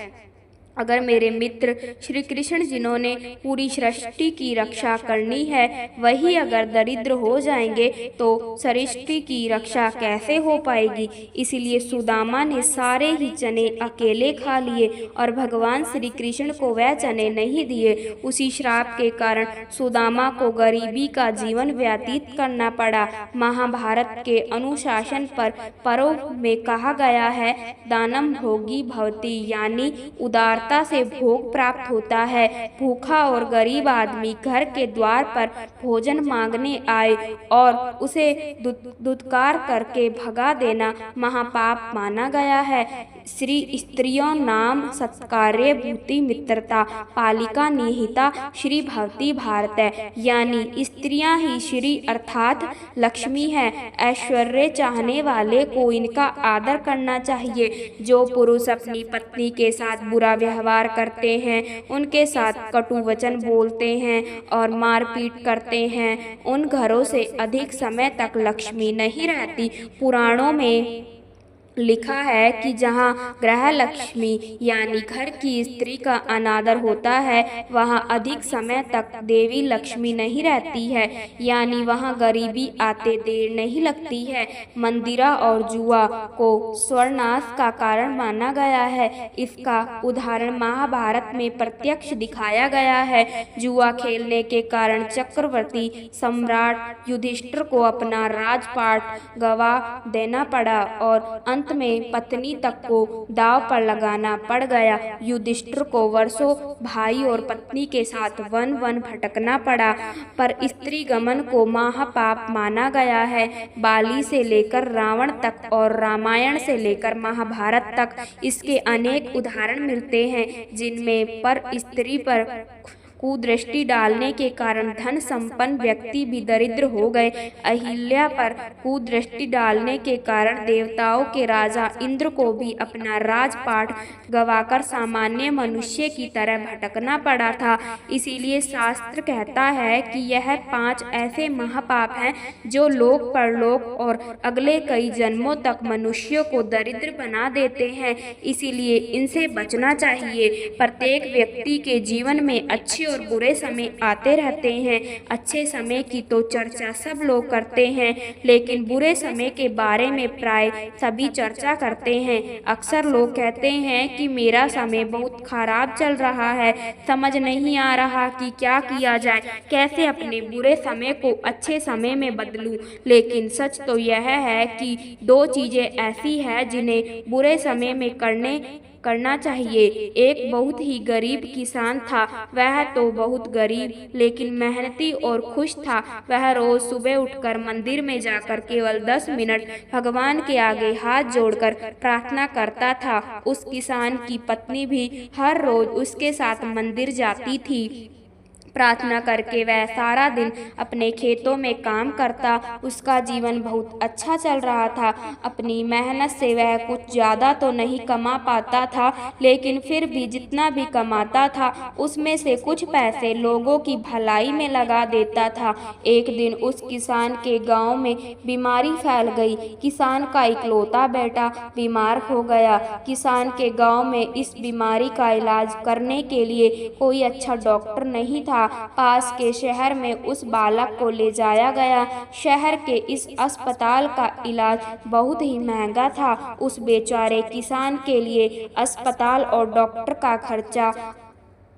अगर मेरे मित्र श्री कृष्ण जिन्होंने पूरी सृष्टि की रक्षा करनी है वही अगर दरिद्र हो जाएंगे तो सृष्टि की रक्षा कैसे हो पाएगी। इसलिए सुदामा ने सारे ही चने अकेले खा लिए और भगवान श्री कृष्ण को वह चने नहीं दिए। उसी श्राप के कारण सुदामा को गरीबी का जीवन व्यतीत करना पड़ा। महाभारत के अनुशासन पर पर्व में कहा गया है, दानम भोगी भवति, यानी उदार से भोग प्राप्त होता है। भूखा और गरीब आदमी घर के द्वार पर भोजन मांगने आए और उसे दुत्कार करके भगा देना महापाप माना गया है। श्री स्त्रियों नाम सत्कार्य भूति मित्रता पालिका निहिता श्री भवती भारत है, यानी स्त्रियां ही श्री अर्थात लक्ष्मी है। ऐश्वर्य चाहने वाले को इनका आदर करना चाहिए। जो पुरुष अपनी पत्नी के साथ बुरा व्यवहार करते हैं, उनके साथ कटु वचन बोलते हैं और मारपीट करते हैं, उन घरों से अधिक समय तक लक्ष्मी नहीं रहती। पुराणों में लिखा है कि जहाँ गृह लक्ष्मी यानी घर की स्त्री का अनादर होता है वहाँ अधिक समय तक देवी लक्ष्मी नहीं रहती है, यानी वहाँ गरीबी आते देर नहीं लगती है। मंदिरा और जुआ को स्वर्णाश का कारण माना गया है। इसका उदाहरण महाभारत में प्रत्यक्ष दिखाया गया है। जुआ खेलने के कारण चक्रवर्ती सम्राट युधिष्ठिर को अपना राजपाट गवा देना पड़ा और अंत अंत में पत्नी तक को दांव पर लगाना पड़ गया। युधिष्ठिर को वर्षों भाई और पत्नी के साथ वन वन भटकना पड़ा, पर स्त्री गमन को महापाप माना गया है। बाली से लेकर रावण तक और रामायण से लेकर महाभारत तक इसके अनेक उदाहरण मिलते हैं, जिनमें पर स्त्री पर कुदृष्टि डालने के कारण धन संपन्न व्यक्ति भी दरिद्र हो गए। अहिल्या पर कुदृष्टि डालने के कारण देवताओं के राजा इंद्र को भी अपना राजपाट गवाकर सामान्य मनुष्य की तरह भटकना पड़ा था। इसीलिए शास्त्र कहता है कि यह 5 ऐसे महापाप हैं जो लोक परलोक और अगले कई जन्मों तक मनुष्यों को दरिद्र बना देते हैं। इसीलिए इनसे बचना चाहिए। प्रत्येक व्यक्ति के जीवन में अच्छे और बुरे समय आते रहते हैं। अच्छे समय की तो चर्चा सब लोग करते हैं, लेकिन बुरे समय के बारे में प्राय सभी चर्चा करते हैं। अक्सर लोग कहते हैं कि मेरा समय बहुत खराब चल रहा है, समझ नहीं आ रहा कि क्या किया जाए, कैसे अपने बुरे समय को अच्छे समय में बदलूं। लेकिन सच तो यह है कि 2 चीजें ऐसी हैं जिन्हें बुरे समय में करना चाहिए। एक बहुत ही गरीब किसान था, वह तो बहुत गरीब लेकिन मेहनती और खुश था। वह रोज सुबह उठकर मंदिर में जाकर केवल 10 मिनट भगवान के आगे हाथ जोड़कर प्रार्थना करता था। उस किसान की पत्नी भी हर रोज उसके साथ मंदिर जाती थी। प्रार्थना करके वह सारा दिन अपने खेतों में काम करता। उसका जीवन बहुत अच्छा चल रहा था। अपनी मेहनत से वह कुछ ज़्यादा तो नहीं कमा पाता था, लेकिन फिर भी जितना भी कमाता था उसमें से कुछ पैसे लोगों की भलाई में लगा देता था। एक दिन उस किसान के गांव में बीमारी फैल गई। किसान का इकलौता बेटा बीमार हो गया। किसान के गांव में इस बीमारी का इलाज करने के लिए कोई अच्छा डॉक्टर नहीं था। पास के शहर में उस बालक को ले जाया गया। शहर के इस अस्पताल का इलाज बहुत ही महंगा था। उस बेचारे किसान के लिए अस्पताल और डॉक्टर का खर्चा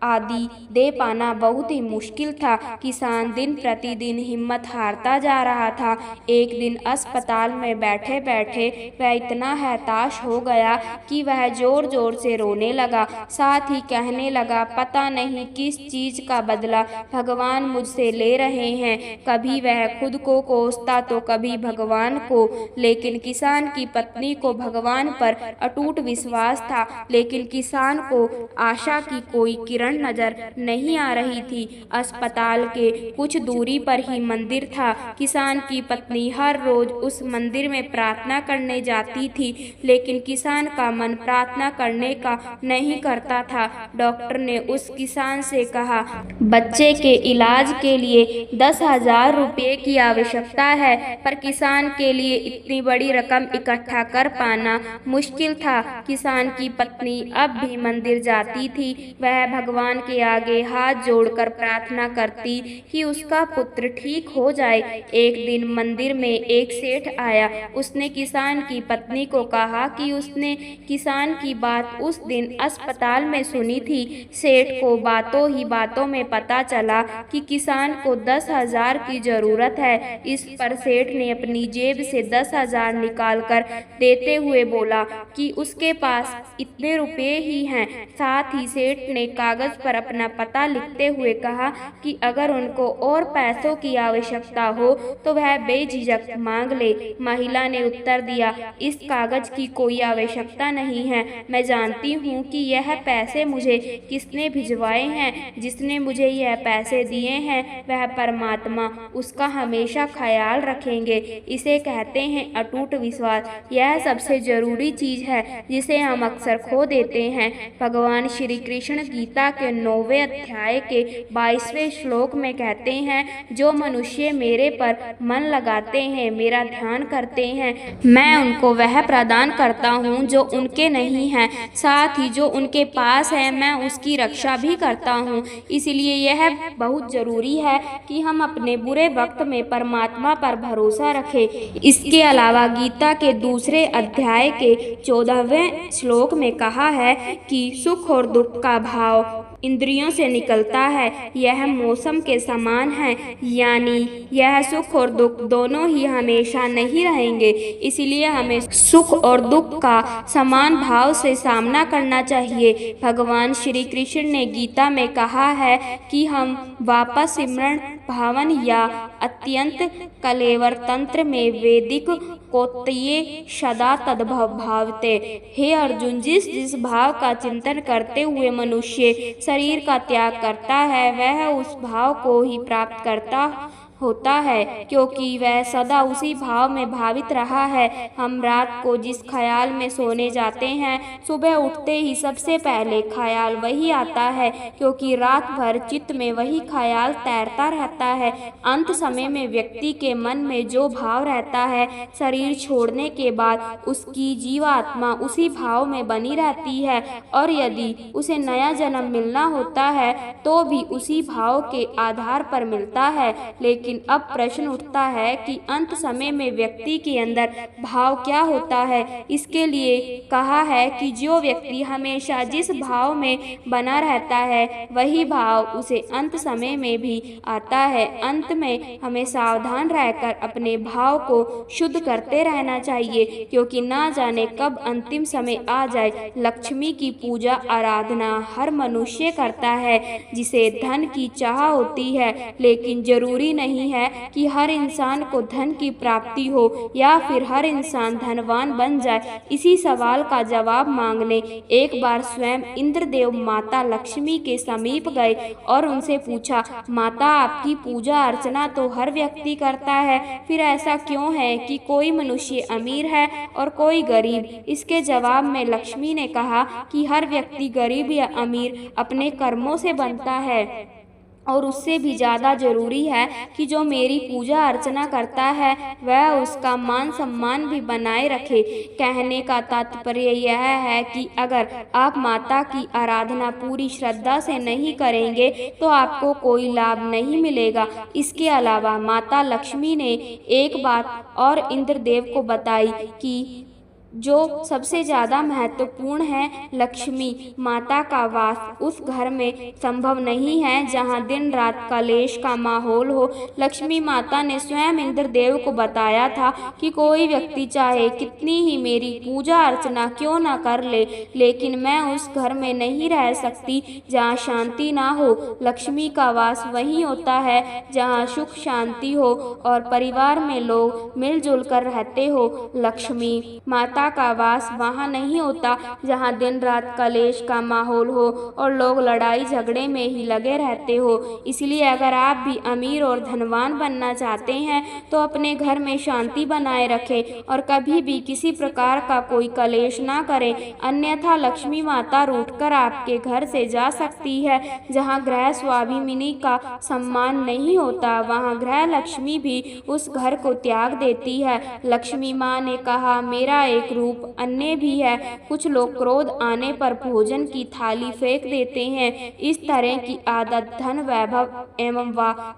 आदि दे पाना बहुत ही मुश्किल था। किसान दिन प्रतिदिन हिम्मत हारता जा रहा था। एक दिन अस्पताल में बैठे बैठे वह इतना हताश हो गया कि वह जोर जोर से रोने लगा। साथ ही कहने लगा, पता नहीं किस चीज का बदला भगवान मुझसे ले रहे हैं। कभी वह खुद को कोसता तो कभी भगवान को। लेकिन किसान की पत्नी को भगवान पर अटूट विश्वास था, लेकिन किसान को आशा की कोई किरण नजर नहीं आ रही थी। अस्पताल के कुछ दूरी पर ही मंदिर था। किसान की पत्नी हर रोज उस मंदिर में प्रार्थना करने जाती थी, लेकिन किसान का मन प्रार्थना करने का नहीं करता था। डॉक्टर ने उस किसान से कहा, बच्चे के इलाज के लिए 10,000 रुपये की आवश्यकता है, पर किसान के लिए इतनी बड़ी रकम इकट्ठा कर पाना मुश्किल था। किसान की पत्नी अब भी मंदिर जाती थी। वह भगवान के आगे हाथ जोड़कर प्रार्थना करती कि उसका पुत्र ठीक हो जाए। एक दिन मंदिर में एक सेठ आया। उसने किसान की पत्नी को कहा कि उसने किसान की बात उस दिन अस्पताल में सुनी थी। सेठ को बातों ही बातों में पता चला कि किसान को 10,000 की जरूरत है। इस पर सेठ ने अपनी जेब से 10,000 निकालकर देते हुए बोला कि उसके पास इतने रुपए ही हैं। साथ ही सेठ ने कागज पर अपना पता लिखते हुए कहा कि अगर उनको और पैसों की आवश्यकता हो तो वह बेझिझक मांग ले। महिला ने उत्तर दिया, इस कागज की कोई आवश्यकता नहीं है। मैं जानती हूँ कि यह पैसे मुझे किसने भिजवाए हैं। जिसने मुझे यह पैसे दिए हैं वह परमात्मा उसका हमेशा ख्याल रखेंगे। इसे कहते हैं अटूट विश्वास। यह सबसे जरूरी चीज है जिसे हम अक्सर खो देते हैं। भगवान श्री कृष्ण गीता के 9वें अध्याय के 22वें श्लोक में कहते हैं, जो मनुष्य मेरे पर मन लगाते हैं, मेरा ध्यान करते हैं, मैं उनको वह प्रदान करता हूँ जो उनके नहीं है। साथ ही जो उनके पास है मैं उसकी रक्षा भी करता हूँ। इसलिए यह बहुत जरूरी है कि हम अपने बुरे वक्त में परमात्मा पर भरोसा रखें। इसके अलावा गीता के दूसरे अध्याय के 14वें श्लोक में कहा है कि सुख और दुख का भाव इंद्रियों से निकलता है यह मौसम के समान है, यानी यह सुख और दुख दोनों ही हमेशा नहीं रहेंगे। इसलिए हमें सुख और दुख का समान भाव से सामना करना चाहिए। भगवान श्री कृष्ण ने गीता में कहा है कि हम वापस सिमरण भावन या अत्यंत कलेवर तंत्र में वैदिक कोत्तये सदा तद्भव भावते। हे अर्जुन, जिस जिस भाव का चिंतन करते हुए मनुष्य शरीर का त्याग करता है वह उस भाव को ही प्राप्त करता होता है, क्योंकि वह सदा उसी भाव में भावित रहा है। हम रात को जिस ख्याल में सोने जाते हैं सुबह उठते ही सबसे पहले ख्याल वही आता है, क्योंकि रात भर चित्त में वही ख्याल तैरता रहता है। अंत समय में व्यक्ति के मन में जो भाव रहता है शरीर छोड़ने के बाद उसकी जीवात्मा उसी भाव में बनी रहती है, और यदि उसे नया जन्म मिलना होता है तो भी उसी भाव के आधार पर मिलता है। लेकिन अब प्रश्न उठता है कि अंत समय में व्यक्ति के अंदर भाव क्या होता है। इसके लिए कहा है कि जो व्यक्ति हमेशा जिस भाव में बना रहता है वही भाव उसे अंत समय में भी आता है। अंत में हमें सावधान रहकर अपने भाव को शुद्ध करते रहना चाहिए, क्योंकि ना जाने कब अंतिम समय आ जाए। लक्ष्मी की पूजा आराधना हर मनुष्य करता है जिसे धन की चाह होती है, लेकिन जरूरी नहीं है कि हर इंसान को धन की प्राप्ति हो या फिर हर इंसान धनवान बन जाए। इसी सवाल का जवाब मांगने एक बार स्वयं इंद्रदेव माता लक्ष्मी के समीप गए और उनसे पूछा, माता, आपकी पूजा अर्चना तो हर व्यक्ति करता है, फिर ऐसा क्यों है कि कोई मनुष्य अमीर है और कोई गरीब? इसके जवाब में लक्ष्मी ने कहा कि हर व्यक्ति गरीब या अमीर अपने कर्मों से बनता है, और उससे भी ज़्यादा जरूरी है कि जो मेरी पूजा अर्चना करता है वह उसका मान सम्मान भी बनाए रखे। कहने का तात्पर्य यह है कि अगर आप माता की आराधना पूरी श्रद्धा से नहीं करेंगे तो आपको कोई लाभ नहीं मिलेगा। इसके अलावा माता लक्ष्मी ने एक बात और इंद्रदेव को बताई कि जो सबसे ज़्यादा महत्वपूर्ण है, लक्ष्मी माता का वास उस घर में संभव नहीं है जहाँ दिन रात कलेश का माहौल हो। लक्ष्मी माता ने स्वयं इंद्रदेव को बताया था कि कोई व्यक्ति चाहे कितनी ही मेरी पूजा अर्चना क्यों न कर ले, लेकिन मैं उस घर में नहीं रह सकती जहाँ शांति ना हो। लक्ष्मी का वास वहीं होता है जहाँ सुख शांति हो और परिवार में लोग मिलजुल कर रहते हो। लक्ष्मी माता का वास वहाँ नहीं होता जहाँ दिन रात कलेश का माहौल हो और लोग लड़ाई झगड़े में ही लगे रहते हो। इसलिए अगर आप भी अमीर और धनवान बनना चाहते हैं तो अपने घर में शांति बनाए रखें और कभी भी किसी प्रकार का कोई कलेश ना करें, अन्यथा लक्ष्मी माता रूठकर आपके घर से जा सकती है। जहाँ गृह स्वाभिमानी का सम्मान नहीं होता वहाँ गृह लक्ष्मी भी उस घर को त्याग देती है। लक्ष्मी माँ ने कहा, मेरा एक रूप अन्य भी है। कुछ लोग क्रोध आने पर भोजन की थाली फेंक देते हैं। इस तरह की आदत धन, वैभव एवं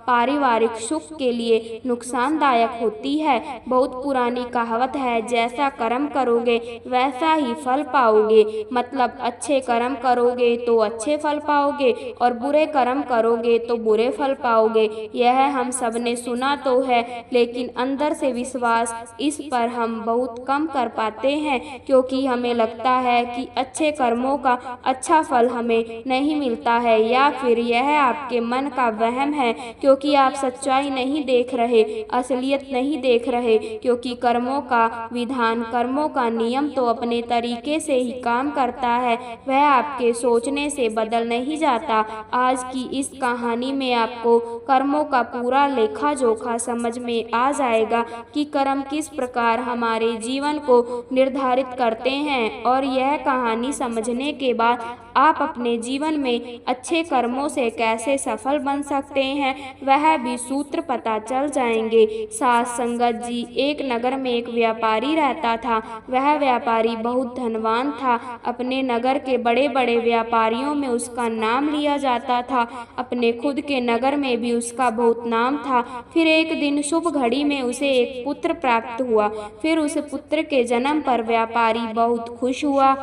पारिवारिक सुख के लिए नुकसानदायक होती है। बहुत पुरानी कहावत है, जैसा कर्म करोगे वैसा ही फल पाओगे। मतलब अच्छे कर्म करोगे तो अच्छे फल पाओगे और बुरे कर्म करोगे तो बुरे फल पाओगे। यह हम सब ने सुना तो है, लेकिन अंदर से विश्वास इस पर हम बहुत कम कर पाते हैं, क्योंकि हमें लगता है कि अच्छे कर्मों का अच्छा फल हमें नहीं मिलता है, या फिर यह आपके मन का वहम है क्योंकि आप सच्चाई नहीं देख रहे, असलियत नहीं देख रहे। क्योंकि कर्मों का विधान, कर्मों का नियम तो अपने तरीके से ही काम करता है, वह आपके सोचने से बदल नहीं जाता। आज की इस कहानी में आपको कर्मों का पूरा लेखा जोखा समझ में आ जाएगा कि कर्म किस प्रकार हमारे जीवन को निर्धारित करते हैं, और यह कहानी समझने के बाद आप अपने जीवन में अच्छे कर्मों से कैसे सफल बन सकते हैं वह भी सूत्र पता चल जाएंगे। साथ संगत जी, एक नगर में एक व्यापारी रहता था। वह व्यापारी बहुत धनवान था। अपने नगर के बड़े बड़े व्यापारियों में उसका नाम लिया जाता था। अपने खुद के नगर में भी उसका बहुत नाम था। फिर एक दिन शुभ घड़ी में उसे एक पुत्र प्राप्त हुआ। फिर उस पुत्र के जन्म पर व्यापारी बहुत खुश हुआ।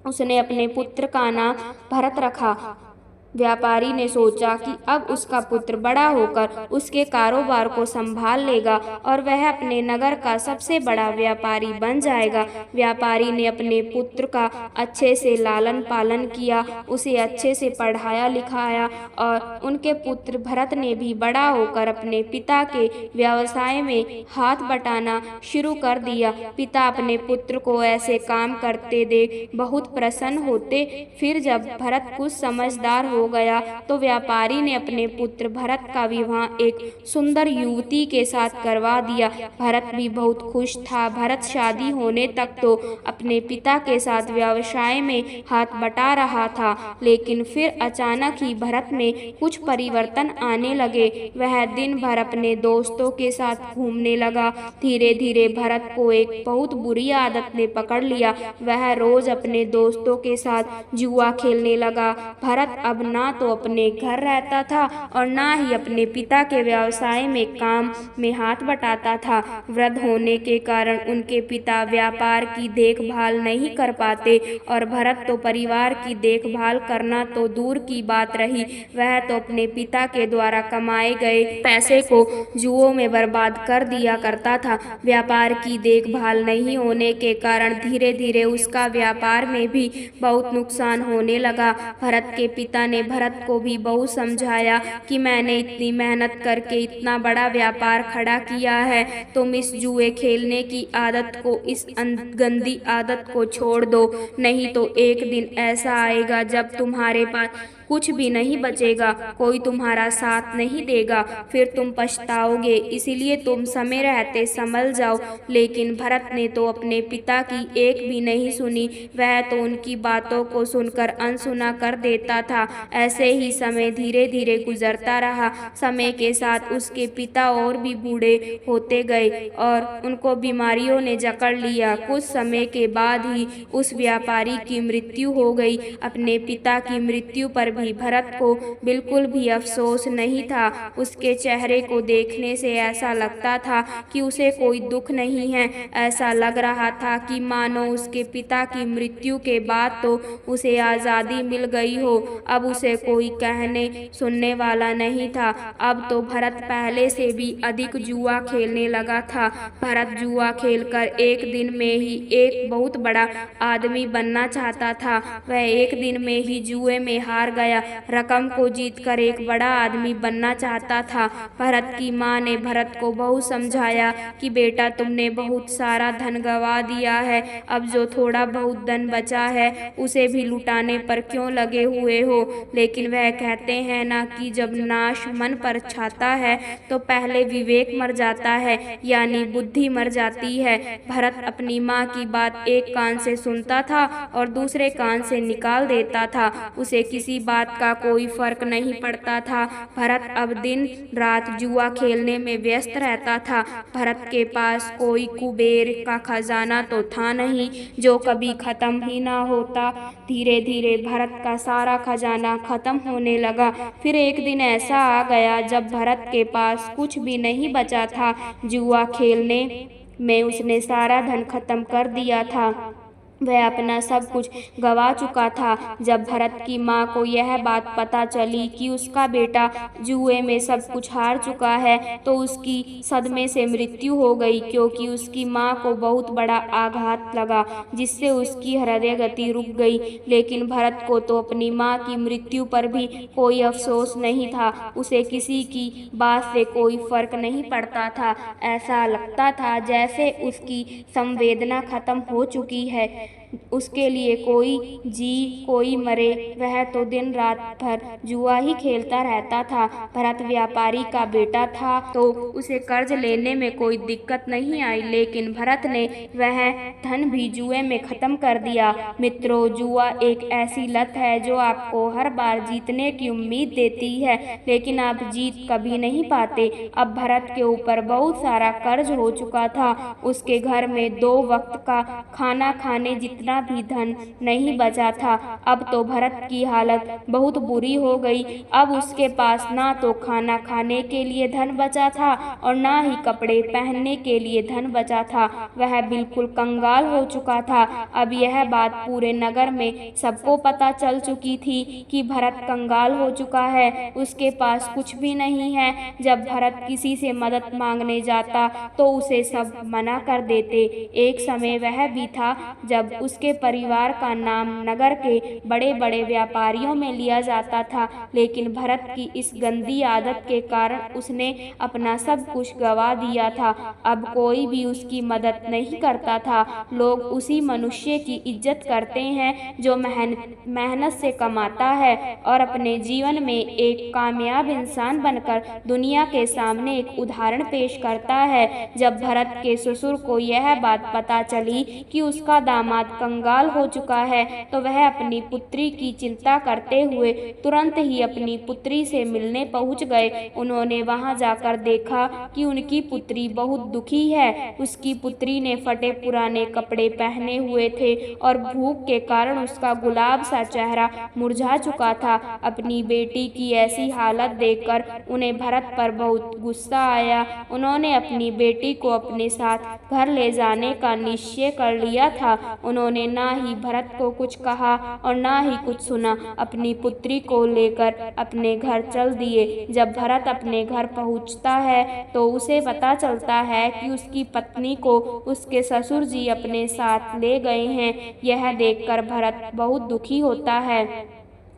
उसने अपने पुत्र का नाम भरत रखा। व्यापारी ने सोचा कि अब उसका पुत्र बड़ा होकर उसके कारोबार को संभाल लेगा और वह अपने नगर का सबसे बड़ा व्यापारी बन जाएगा। व्यापारी ने अपने पुत्र का अच्छे से लालन पालन किया, उसे अच्छे से पढ़ाया लिखाया और उनके पुत्र भरत ने भी बड़ा होकर अपने पिता के व्यवसाय में हाथ बटाना शुरू कर दिया। पिता अपने पुत्र को ऐसे काम करते देख बहुत प्रसन्न होते। फिर जब भरत कुछ समझदार हो गया तो व्यापारी ने अपने पुत्र भरत का विवाह एक सुंदर युवती के साथ करवा दिया। भरत भी बहुत खुश था। भरत शादी होने तक तो अपने पिता के साथ व्यवसाय में हाथ बटा रहा था, लेकिन फिर अचानक ही भरत में कुछ परिवर्तन आने लगे। वह दिन भर अपने दोस्तों के साथ घूमने लगा। धीरे धीरे भरत को एक बहुत बुरी आदत ने पकड़ लिया। वह रोज अपने दोस्तों के साथ जुआ खेलने लगा। भरत अब ना तो अपने घर रहता था और ना ही अपने पिता के व्यवसाय में काम में हाथ बटाता था। वृद्ध होने के कारण उनके पिता व्यापार की देखभाल नहीं कर पाते और भरत तो परिवार की देखभाल करना तो दूर की बात रही, वह तो अपने पिता के द्वारा कमाए गए पैसे को जुओं में बर्बाद कर दिया करता था। व्यापार की देखभाल नहीं होने के कारण धीरे धीरे उसका व्यापार में भी बहुत नुकसान होने लगा। भरत के पिता ने भरत को भी बहुत समझाया कि मैंने इतनी मेहनत करके इतना बड़ा व्यापार खड़ा किया है, तुम इस जुए खेलने की आदत को, इस गंदी आदत को छोड़ दो, नहीं तो एक दिन ऐसा आएगा जब तुम्हारे पास कुछ भी नहीं बचेगा, कोई तुम्हारा साथ नहीं देगा, फिर तुम पछताओगे, इसीलिए तुम समय रहते संभल जाओ। लेकिन भरत ने तो अपने पिता की एक भी नहीं सुनी, वह तो उनकी बातों को सुनकर अनसुना कर देता था। ऐसे ही समय धीरे धीरे गुजरता रहा। समय के साथ उसके पिता और भी बूढ़े होते गए और उनको बीमारियों ने जकड़ लिया। कुछ समय के बाद ही उस व्यापारी की मृत्यु हो गई। अपने पिता की मृत्यु पर भी भरत को बिल्कुल भी अफसोस नहीं था। उसके चेहरे को देखने से ऐसा लगता था कि उसे कोई दुख नहीं है। ऐसा लग रहा था कि मानो उसके पिता की मृत्यु के बाद तो उसे आज़ादी मिल गई हो। अब उसे कोई कहने सुनने वाला नहीं था। अब तो भरत पहले से भी अधिक जुआ खेलने लगा था। भरत जुआ खेलकर एक दिन में ही एक बहुत बड़ा आदमी बनना चाहता था। वह एक दिन में ही जुए में हार गया। रकम को जीतकर एक बड़ा आदमी बनना चाहता था। भरत की माँ ने भरत को बहुत समझाया कि बेटा, तुमने बहुत सारा धन गंवा दिया है, अब जो थोड़ा बहुत धन बचा है उसे भी लुटाने पर क्यों लगे हुए हो। लेकिन वह कहते हैं ना कि जब नाश मन पर छाता है तो पहले विवेक मर जाता है, यानी बुद्धि मर जाती है। भरत अपनी माँ की बात एक कान से सुनता था और दूसरे कान से निकाल देता था। उसे किसी बात का कोई फर्क नहीं पड़ता था। भरत अब दिन रात जुआ खेलने में व्यस्त रहता था। भरत के पास कोई कुबेर का खजाना तो था नहीं जो कभी खत्म ही ना होता। धीरे धीरे भरत का सारा खजाना खत्म होने लगा। फिर एक दिन ऐसा आ गया जब भरत के पास कुछ भी नहीं बचा था। जुआ खेलने में उसने सारा धन खत्म कर दिया था। वह अपना सब कुछ गंवा चुका था। जब भरत की माँ को यह बात पता चली कि उसका बेटा जुए में सब कुछ हार चुका है तो उसकी सदमे से मृत्यु हो गई, क्योंकि उसकी माँ को बहुत बड़ा आघात लगा जिससे उसकी हृदय गति रुक गई। लेकिन भरत को तो अपनी माँ की मृत्यु पर भी कोई अफसोस नहीं था। उसे किसी की बात से कोई फर्क नहीं पड़ता था। ऐसा लगता था जैसे उसकी संवेदना खत्म हो चुकी है। उसके लिए कोई जी कोई मरे, वह तो दिन रात भर जुआ ही खेलता रहता था। भरत व्यापारी का बेटा था तो उसे कर्ज लेने में कोई दिक्कत नहीं आई, लेकिन भरत ने वह धन भी जुए में खत्म कर दिया। मित्रों, जुआ एक ऐसी लत है जो आपको हर बार जीतने की उम्मीद देती है, लेकिन आप जीत कभी नहीं पाते। अब भरत के ऊपर बहुत सारा कर्ज हो चुका था। उसके घर में 2 वक्त का खाना खाने जितना जितना भी धन नहीं बचा था। अब तो भरत की हालत बहुत बुरी हो गई। अब उसके पास ना तो खाना खाने के लिए धन बचा था और ना ही कपड़े पहनने के लिए धन बचा था। वह बिल्कुल कंगाल हो चुका था। अब यह बात पूरे नगर में सबको पता चल चुकी थी कि भरत कंगाल हो चुका है, उसके पास कुछ भी नहीं है। जब भरत किसी से मदद मांगने जाता तो उसे सब मना कर देते। एक समय वह भी था जब उसके परिवार का नाम नगर के बड़े बड़े व्यापारियों में लिया जाता था, लेकिन भरत की इस गंदी आदत के कारण उसने अपना सब कुछ गंवा दिया था। अब कोई भी उसकी मदद नहीं करता था। लोग उसी मनुष्य की इज्जत करते हैं जो मेहनत से कमाता है और अपने जीवन में एक कामयाब इंसान बनकर दुनिया के सामने एक उदाहरण पेश करता है। जब भरत के ससुर को यह बात पता चली कि उसका दामाद कंगाल हो चुका है तो वह अपनी पुत्री की चिंता करते हुए तुरंत ही अपनी पुत्री से मिलने पहुंच गए। उन्होंने वहां जाकर देखा कि उनकी पुत्री बहुत दुखी है। उसकी पुत्री ने फटे पुराने कपड़े पहने हुए थे और भूख के कारण उसका गुलाब सा चेहरा मुरझा चुका था। अपनी बेटी की ऐसी हालत देखकर उन्हें भरत पर बहुत गुस्सा आया। उन्होंने अपनी बेटी को अपने साथ घर ले जाने का निश्चय कर लिया था। उन्होंने ना ही भरत को कुछ कहा और ना ही कुछ सुना, अपनी पुत्री को लेकर अपने घर चल दिए। जब भरत अपने घर पहुंचता है तो उसे पता चलता है कि उसकी पत्नी को उसके ससुर जी अपने साथ ले गए हैं। यह देखकर भरत बहुत दुखी होता है।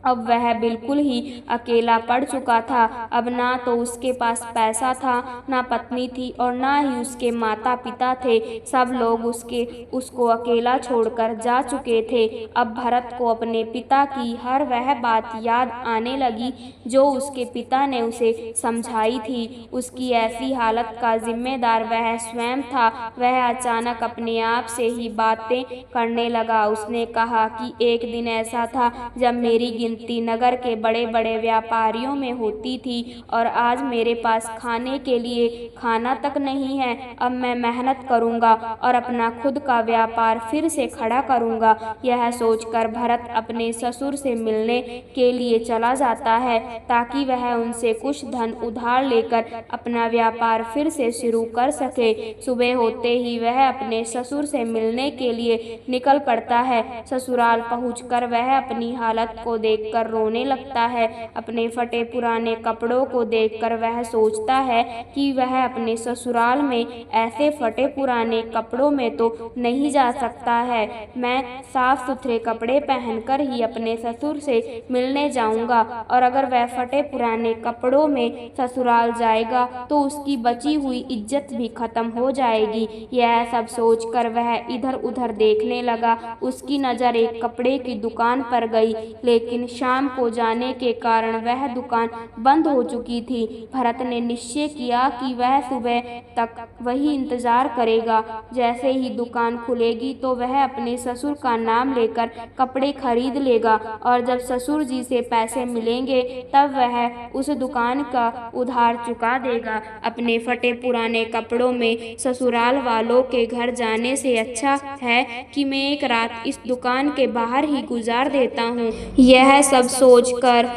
अब वह बिल्कुल ही अकेला पड़ चुका था। अब ना तो उसके पास पैसा था, ना पत्नी थी और ना ही उसके माता पिता थे। सब लोग उसको अकेला छोड़कर जा चुके थे। अब भरत को अपने पिता की हर वह बात याद आने लगी जो उसके पिता ने उसे समझाई थी। उसकी ऐसी हालत का जिम्मेदार वह स्वयं था। वह अचानक अपने आप से ही बातें करने लगा। उसने कहा कि एक दिन ऐसा था जब मेरी गिनती नगर के बड़े बड़े व्यापारियों में होती थी और आज मेरे पास खाने के लिए खाना तक नहीं है। अब मैं मेहनत करूंगा और अपना खुद का व्यापार फिर से खड़ा करूंगा। यह सोचकर भरत अपने ससुर से मिलने के लिए चला जाता है ताकि वह उनसे कुछ धन उधार लेकर अपना व्यापार फिर से शुरू कर सके। सुबह होते ही वह अपने ससुर से मिलने के लिए निकल पड़ता है। ससुराल पहुंचकर वह अपनी हालत को देखकर रोने लगता है। अपने फटे पुराने कपड़ों को देखकर वह सोचता है कि वह अपने ससुराल में ऐसे फटे पुराने कपड़ों में तो नहीं जा सकता है। मैं साफ सुथरे कपड़े पहनकर ही अपने ससुर से मिलने जाऊंगा और अगर वह फटे पुराने कपड़ों में ससुराल जाएगा तो उसकी बची हुई इज्जत भी खत्म हो जाएगी। यह सब सोचकर वह इधर उधर देखने लगा। उसकी नज़र एक कपड़े की दुकान पर गई, लेकिन शाम को जाने के कारण वह दुकान बंद हो चुकी थी। भरत ने निश्चय किया कि वह सुबह तक वही इंतजार करेगा। जैसे ही दुकान खुलेगी तो वह अपने ससुर का नाम लेकर कपड़े खरीद लेगा और जब ससुर जी से पैसे मिलेंगे तब वह उस दुकान का उधार चुका देगा। अपने फटे पुराने कपड़ों में ससुराल वालों के घर जाने से अच्छा है कि मैं एक रात इस दुकान के बाहर ही गुजार देता हूँ। यह सब सोचकर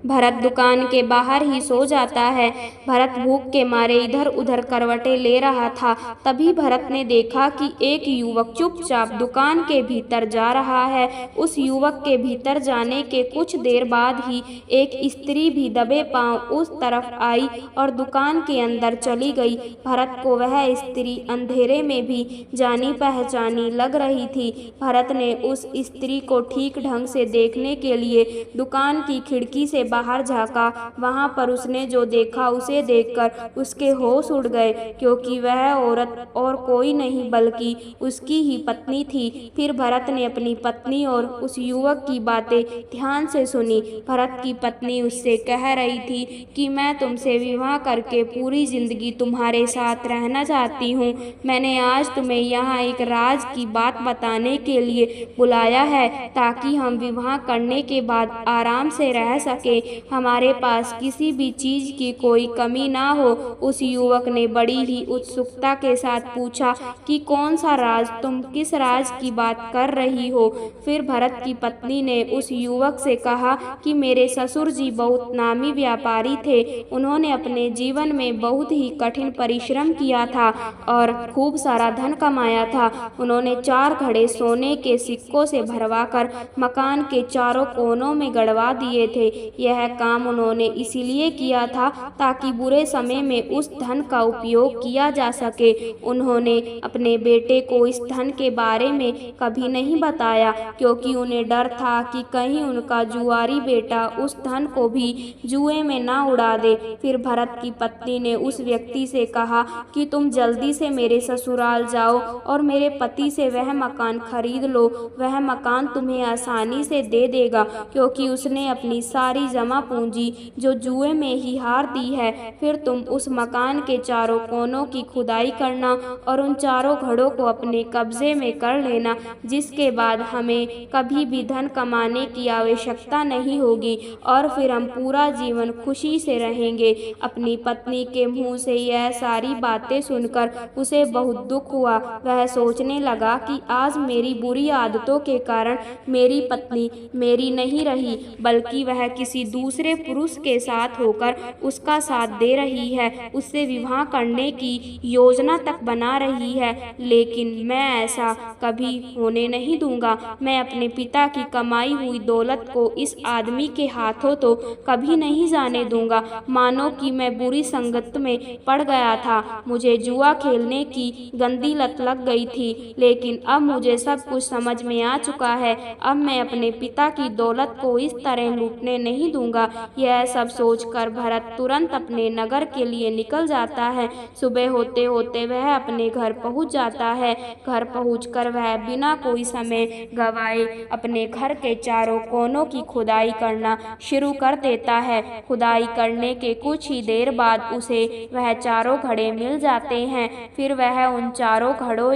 भरत दुकान के बाहर ही सो जाता है। भरत भूख के मारे इधर उधर करवटें ले रहा था। तभी भरत ने देखा कि एक युवक चुपचाप दुकान के भीतर जा रहा है। उस युवक के भीतर जाने के कुछ देर बाद ही एक स्त्री भी दबे पांव उस तरफ आई और दुकान के अंदर चली गई। भरत को वह स्त्री अंधेरे में भी जानी पहचानी लग रही थी। भरत ने उस स्त्री को ठीक ढंग से देखने के लिए दुकान की खिड़की से बाहर झांका। वहां पर उसने जो देखा उसे देखकर उसके होश उड़ गए, क्योंकि वह औरत और कोई नहीं बल्कि उसकी ही पत्नी थी। फिर भरत ने अपनी पत्नी और उस युवक की बातें ध्यान से सुनी। भरत की पत्नी उससे कह रही थी कि मैं तुमसे विवाह करके पूरी जिंदगी तुम्हारे साथ रहना चाहती हूँ। मैंने आज तुम्हें यहाँ एक राज की बात बताने के लिए बुलाया है ताकि हम विवाह करने के बाद आराम से रह सके। हमारे पास किसी भी चीज की कोई कमी ना हो। उस युवक ने बड़ी ही उत्सुकता के साथ पूछा कि कौन सा राज, तुम किस राज की बात कर रही हो। फिर भरत की पत्नी ने उस युवक से कहा कि मेरे ससुर जी बहुत नामी व्यापारी थे। उन्होंने अपने जीवन में बहुत ही कठिन परिश्रम किया था और खूब सारा धन कमाया था। उन्होंने 4 घड़े सोने के सिक्कों से भरवाकर मकान के चारों कोनों में गड़वा दिए थे। यह काम उन्होंने इसीलिए किया था ताकि बुरे समय में उस धन का उपयोग किया जा सके। उन्होंने अपने बेटे को इस धन के बारे में कभी नहीं बताया, क्योंकि उन्हें डर था कि कहीं उनका जुआरी बेटा उस धन को भी जुए में ना उड़ा दे। फिर भरत की पत्नी ने उस व्यक्ति से कहा कि तुम जल्दी से मेरे ससुराल जाओ और मेरे पति से वह मकान खरीद लो। वह मकान तुम्हें आसानी से दे देगा, क्योंकि उसने अपनी सारी जमा पूंजी जो जुए में ही हार दी है। फिर तुम उस मकान के चारों कोनों की खुदाई करना और उन चारों घड़ों को अपने कब्जे में कर लेना, जिसके बाद हमें कभी भी धन कमाने की आवश्यकता नहीं होगी और फिर हम पूरा जीवन खुशी से रहेंगे। अपनी पत्नी के मुंह से यह सारी बातें सुनकर उसे बहुत दुख हुआ। वह सोचने लगा कि आज मेरी बुरी आदतों के कारण मेरी पत्नी मेरी नहीं रही, बल्कि वह किसी दूसरे पुरुष के साथ होकर उसका साथ दे रही है, उससे विवाह करने की योजना तक बना रही है। लेकिन मैं ऐसा कभी होने नहीं दूंगा। मैं अपने पिता की कमाई हुई दौलत को इस आदमी के हाथों तो कभी नहीं जाने दूंगा। मानो कि मैं बुरी संगत में पड़ गया था, मुझे जुआ खेलने की गंदी लत लग गई थी, लेकिन अब मुझे सब कुछ समझ में आ चुका है। अब मैं अपने पिता की दौलत को इस तरह लूटने नहीं दूंगा। यह सब सोचकर भरत तुरंत अपने नगर के लिए निकल जाता है। सुबह होते होते वह अपने घर पहुंच जाता है। घर पहुंचकर वह बिना कोई समय गवाए अपने घर के चारों कोनों की खुदाई करना शुरू कर देता है। खुदाई करने के कुछ ही देर बाद उसे वह चारों घड़े मिल जाते हैं। फिर वह उन चारों घड़ों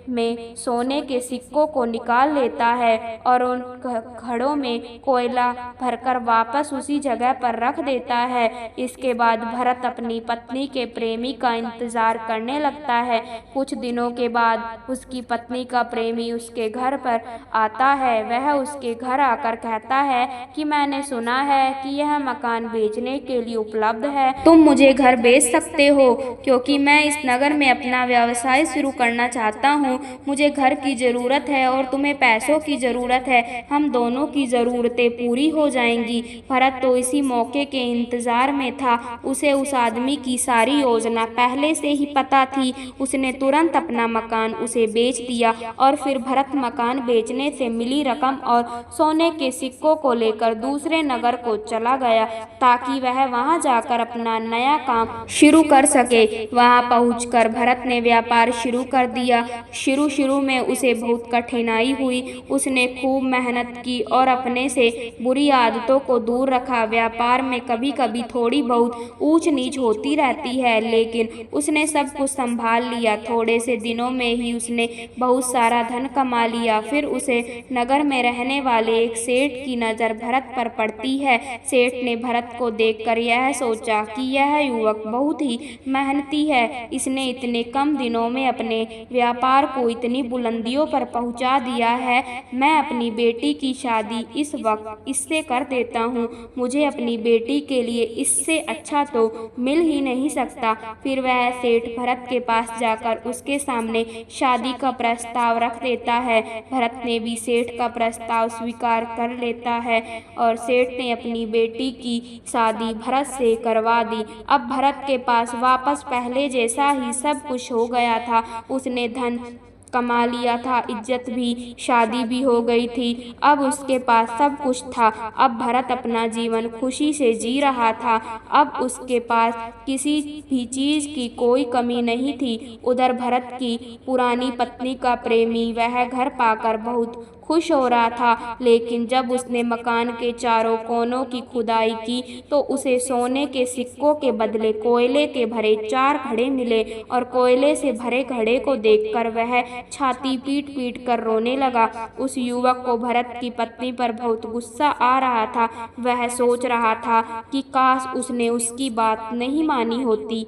में सोने के सिक्कों को निकाल लेता है और उन घड़ों में कोयला भरकर वापस उसी जगह पर रख देता है। इसके बाद भरत अपनी पत्नी के प्रेमी का इंतजार करने लगता है। कुछ दिनों के बाद उसकी पत्नी का प्रेमी उसके घर पर आता है। वह उसके घर आकर कहता है कि मैंने सुना है कि यह मकान बेचने के लिए उपलब्ध है, तुम मुझे घर बेच सकते हो, क्योंकि मैं इस नगर में अपना व्यवसाय शुरू करना चाहता हूँ। मुझे घर की जरूरत है और तुम्हें पैसों की जरूरत है। हम दोनों की जरूरतें पूरी हो जाएंगी। भरत तो इसी मौके के इंतजार में था। उसे उस आदमी की सारी योजना पहले से ही पता थी। उसने तुरंत अपना मकान उसे बेच दिया और फिर भरत मकान बेचने से मिली रकम और सोने के सिक्कों को लेकर दूसरे नगर को चला गया, ताकि वह वहां जाकर अपना नया काम शुरू कर सके। वहां पहुंचकर भरत ने व्यापार शुरू कर दिया। शुरू में उसे बहुत कठिनाई हुई। उसने खूब मेहनत की और अपने से बुरी आदतों को दूर रखा। व्यापार में कभी कभी थोड़ी बहुत ऊंच नीच होती रहती है, लेकिन उसने सब कुछ संभाल लिया। थोड़े से दिनों में ही उसने बहुत सारा धन कमा लिया। फिर उसे नगर में रहने वाले एक सेठ की नज़र भरत पर पड़ती है। सेठ ने भरत को देखकर यह सोचा कि यह युवक बहुत ही मेहनती है। इसने इतने कम दिनों में अपने व्यापार को इतनी बुलंदियों पर पहुंचा दिया है। मैं अपनी बेटी की शादी इस वक्त इससे कर देता हूँ। मुझे अपनी बेटी के लिए इससे अच्छा तो मिल ही नहीं सकता। फिर वह सेठ भरत के पास जाकर उसके सामने शादी का प्रस्ताव रख देता है। भरत ने भी सेठ का प्रस्ताव स्वीकार कर लेता है और सेठ ने अपनी बेटी की शादी भरत से करवा दी। अब भरत के पास वापस पहले जैसा ही सब कुछ हो गया था। उसने धन कमा लिया था, इज्जत भी, शादी भी हो गई थी। अब उसके पास सब कुछ था। अब भरत अपना जीवन खुशी से जी रहा था। अब उसके पास किसी भी चीज की कोई कमी नहीं थी। उधर भरत की पुरानी पत्नी का प्रेमी वह घर पाकर बहुत खुश हो रहा था। लेकिन जब उसने मकान के चारों कोनों की खुदाई की तो उसे सोने के सिक्कों के बदले कोयले के भरे 4 घड़े मिले और कोयले से भरे घड़े को देखकर वह छाती पीट पीट कर रोने लगा। उस युवक को भरत की पत्नी पर बहुत गुस्सा आ रहा था। वह सोच रहा था कि काश उसने उसकी बात नहीं मानी होती।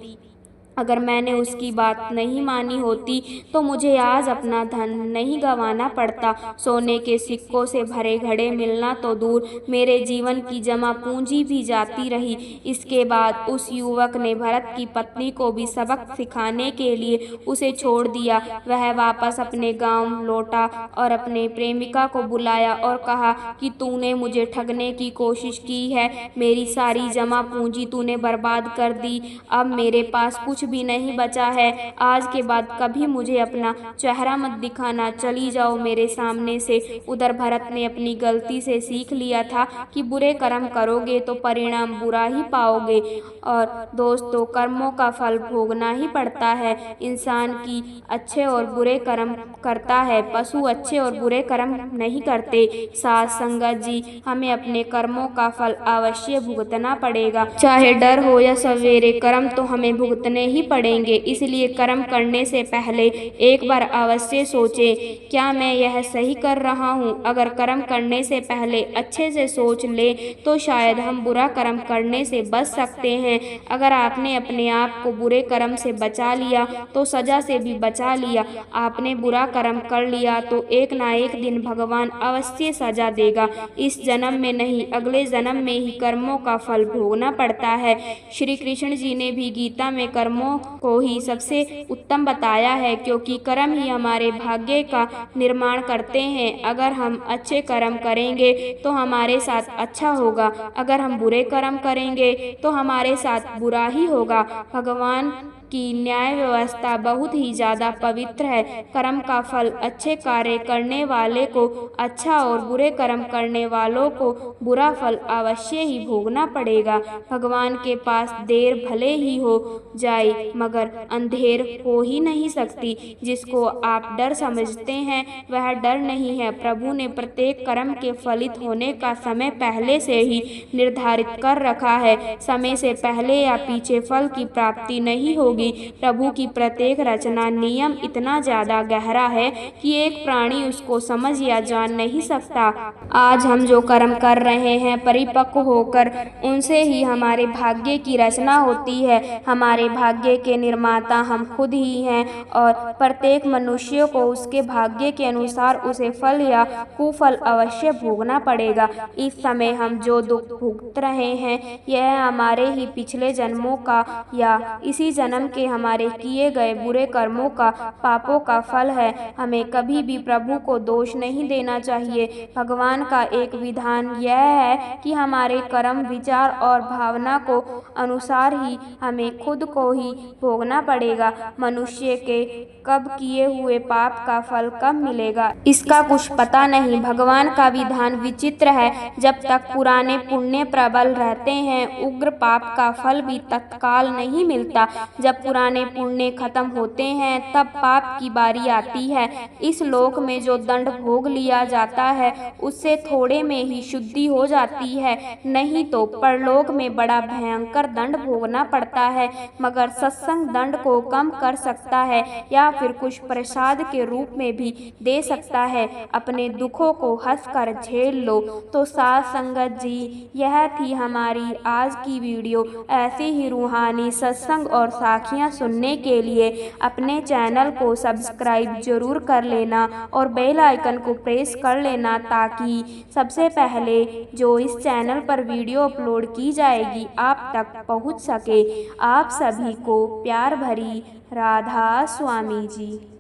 अगर मैंने उसकी बात नहीं मानी होती तो मुझे आज अपना धन नहीं गंवाना पड़ता। सोने के सिक्कों से भरे घड़े मिलना तो दूर, मेरे जीवन की जमा पूंजी भी जाती रही। इसके बाद उस युवक ने भरत की पत्नी को भी सबक सिखाने के लिए उसे छोड़ दिया। वह वापस अपने गांव लौटा और अपने प्रेमिका को बुलाया और कहा कि तूने मुझे ठगने की कोशिश की है, मेरी सारी जमा पूंजी तूने बर्बाद कर दी, अब मेरे पास कुछ भी नहीं बचा है। आज के बाद कभी मुझे अपना चेहरा मत दिखाना, चली जाओ मेरे सामने से। उधर भरत ने अपनी गलती से सीख लिया था कि बुरे कर्म करोगे तो परिणाम बुरा ही पाओगे। और दोस्तों, कर्मों का फल भोगना ही पड़ता है। इंसान की अच्छे और बुरे कर्म करता है, पशु अच्छे और बुरे कर्म नहीं करते। साध संगत जी, हमें अपने कर्मों का फल अवश्य भुगतना पड़ेगा, चाहे डर हो या सवेरे। कर्म तो हमें भुगतने ही पड़ेंगे, इसलिए कर्म करने से पहले एक बार अवश्य सोचें, क्या मैं यह सही कर रहा हूँ। अगर कर्म करने से पहले अच्छे से सोच ले तो शायद हम बुरा कर्म करने से बच सकते हैं। अगर आपने अपने आप को बुरे कर्म से बचा लिया तो सजा से भी बचा लिया। आपने बुरा कर्म कर लिया तो एक ना एक दिन भगवान अवश्य सजा देगा। इस जन्म में नहीं, अगले जन्म में ही कर्मों का फल भोगना पड़ता है। श्री कृष्ण जी ने भी गीता में कर्मों को ही सबसे उत्तम बताया है, क्योंकि कर्म ही हमारे भाग्य का निर्माण करते हैं। अगर हम अच्छे कर्म करेंगे तो हमारे साथ अच्छा होगा, अगर हम बुरे कर्म करेंगे तो हमारे साथ बुरा ही होगा। भगवान की न्याय व्यवस्था बहुत ही ज़्यादा पवित्र है। कर्म का फल अच्छे कार्य करने वाले को अच्छा और बुरे कर्म करने वालों को बुरा फल अवश्य ही भोगना पड़ेगा। भगवान के पास देर भले ही हो जाए मगर अंधेर हो ही नहीं सकती। जिसको आप डर समझते हैं वह डर नहीं है। प्रभु ने प्रत्येक कर्म के फलित होने का समय पहले से ही निर्धारित कर रखा है। समय से पहले या पीछे फल की प्राप्ति नहीं होगी। प्रभु की प्रत्येक रचना नियम इतना ज्यादा गहरा है कि एक प्राणी उसको समझ या जान नहीं सकता। आज हम जो कर्म कर रहे हैं परिपक्व होकर उनसे ही हमारे भाग्य की रचना होती है। हमारे भाग्य के निर्माता हम खुद ही हैं और प्रत्येक मनुष्य को उसके भाग्य के अनुसार उसे फल या कुफल अवश्य भोगना पड़ेगा। इस समय हम जो दुख भुगत रहे हैं यह हमारे ही पिछले जन्मों का या इसी जन्म के हमारे किए गए बुरे कर्मों का, पापों का फल है। हमें कभी भी प्रभु को दोष नहीं देना चाहिए। भगवान का एक विधान यह है कि हमारे कर्म, विचार और भावना को अनुसार ही हमें खुद को ही भोगना पड़ेगा। मनुष्य के कब किए हुए पाप का फल कब मिलेगा इसका कुछ पता नहीं। भगवान का विधान विचित्र है। जब तक पुराने पुण्य प्रबल रहते हैं उग्र पाप का फल भी तत्काल नहीं मिलता। जब पुराने पुण्य खत्म होते हैं तब पाप की बारी आती है। इस लोक में जो दंड भोग लिया जाता है उससे थोड़े में ही शुद्धि हो जाती है, नहीं तो परलोक में बड़ा भयंकर दंड भोगना पड़ता है। मगर सत्संग दंड को कम कर सकता है या फिर कुछ प्रसाद के रूप में भी दे सकता है। अपने दुखों को हंसकर झेल लो। तो साध संगत जी, यह थी हमारी आज की वीडियो। ऐसे ही रूहानी सत्संग और साखियाँ सुनने के लिए अपने चैनल को सब्सक्राइब जरूर कर लेना और बेल आइकन को प्रेस कर लेना ताकि सबसे पहले जो इस चैनल पर वीडियो अपलोड की जाएगी आप तक पहुंच सके। आप सभी को प्यार भरी राधा स्वामी जी।